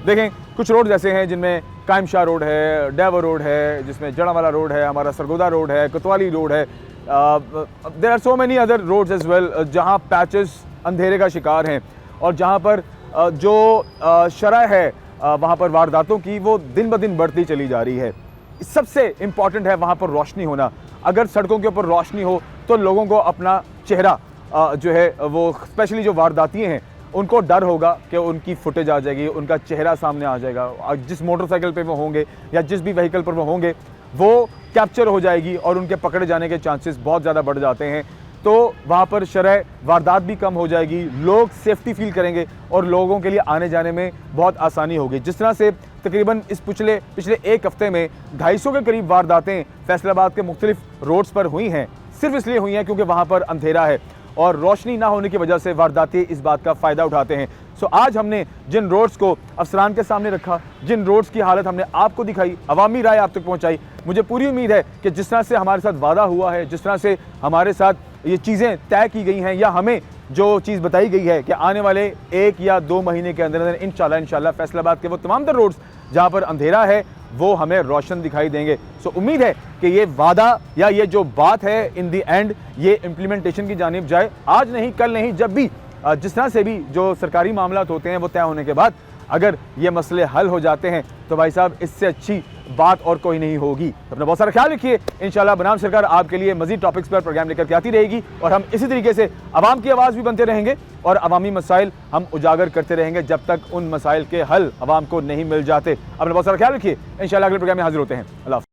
A: देखें, कुछ रोड ऐसे हैं जिनमें कायम शाह रोड है, डेवर रोड है, जिसमें जड़ावाला रोड है, हमारा सरगोदा रोड है, कोतवाली रोड है, there are so many other roads as well जहाँ पैचेस अंधेरे का शिकार हैं और जहाँ पर जो शरह है वहाँ पर वारदातों की वो दिन ब दिन बढ़ती चली जा रही है। सबसे इम्पॉर्टेंट है वहाँ पर रोशनी होना। अगर सड़कों के ऊपर रोशनी हो तो लोगों को अपना चेहरा जो है वो स्पेशली जो वारदातियाँ हैं उनको डर होगा कि उनकी फुटेज आ जाएगी, उनका चेहरा सामने आ जाएगा। जिस मोटरसाइकिल पे वो होंगे या जिस भी व्हीकल पर वो होंगे वो कैप्चर हो जाएगी और उनके पकड़े जाने के चांसेस बहुत ज़्यादा बढ़ जाते हैं। तो वहाँ पर शरह वारदात भी कम हो जाएगी, लोग सेफ्टी फील करेंगे और लोगों के लिए आने जाने में बहुत आसानी होगी। जिस तरह से तकरीबन इस पिछले एक हफ्ते में 250 के करीब वारदातें फैसलाबाद के मुख्तलिफ रोड्स पर हुई हैं, सिर्फ इसलिए हुई हैं क्योंकि वहाँ पर अंधेरा है और रोशनी ना होने की वजह से वारदाती इस बात का फ़ायदा उठाते हैं। सो आज हमने जिन रोड्स को अफसरान के सामने रखा, जिन रोड्स की हालत हमने आपको दिखाई, अवामी राय आप तक पहुँचाई, मुझे पूरी उम्मीद है कि जिस तरह से हमारे साथ वादा हुआ है, जिस तरह से हमारे साथ ये चीज़ें तय की गई हैं या हमें जो चीज़ बताई गई है कि आने वाले 1 या 2 महीने के अंदर अंदर इंशाल्लाह फैसलाबाद के वो तमाम तर रोड्स जहाँ पर अंधेरा है वो हमें रोशन दिखाई देंगे। सो उम्मीद है कि ये वादा या ये जो बात है इन दी एंड ये इम्प्लीमेंटेशन की जानिब जाए। आज नहीं, कल नहीं, जब भी जिस तरह से भी जो सरकारी मामलात होते हैं वो तय होने के बाद अगर ये मसले हल हो जाते हैं तो भाई साहब इससे अच्छी बात और कोई नहीं होगी। अपना बहुत सारा ख्याल रखिए। इंशाल्लाह बनाम सरकार आपके लिए मजीद टॉपिक्स पर प्रोग्राम लेकर के आती रहेगी और हम इसी तरीके से आवाम की आवाज़ भी बनते रहेंगे और अवामी मसाइल हम उजागर करते रहेंगे जब तक उन मसाइल के हल आवाम को नहीं मिल जाते। अपना बहुत सारा ख्याल रखिए। इंशाल्लाह अगले प्रोग्राम में हाजिर होते हैं। अल्लाह हाफ़िज़।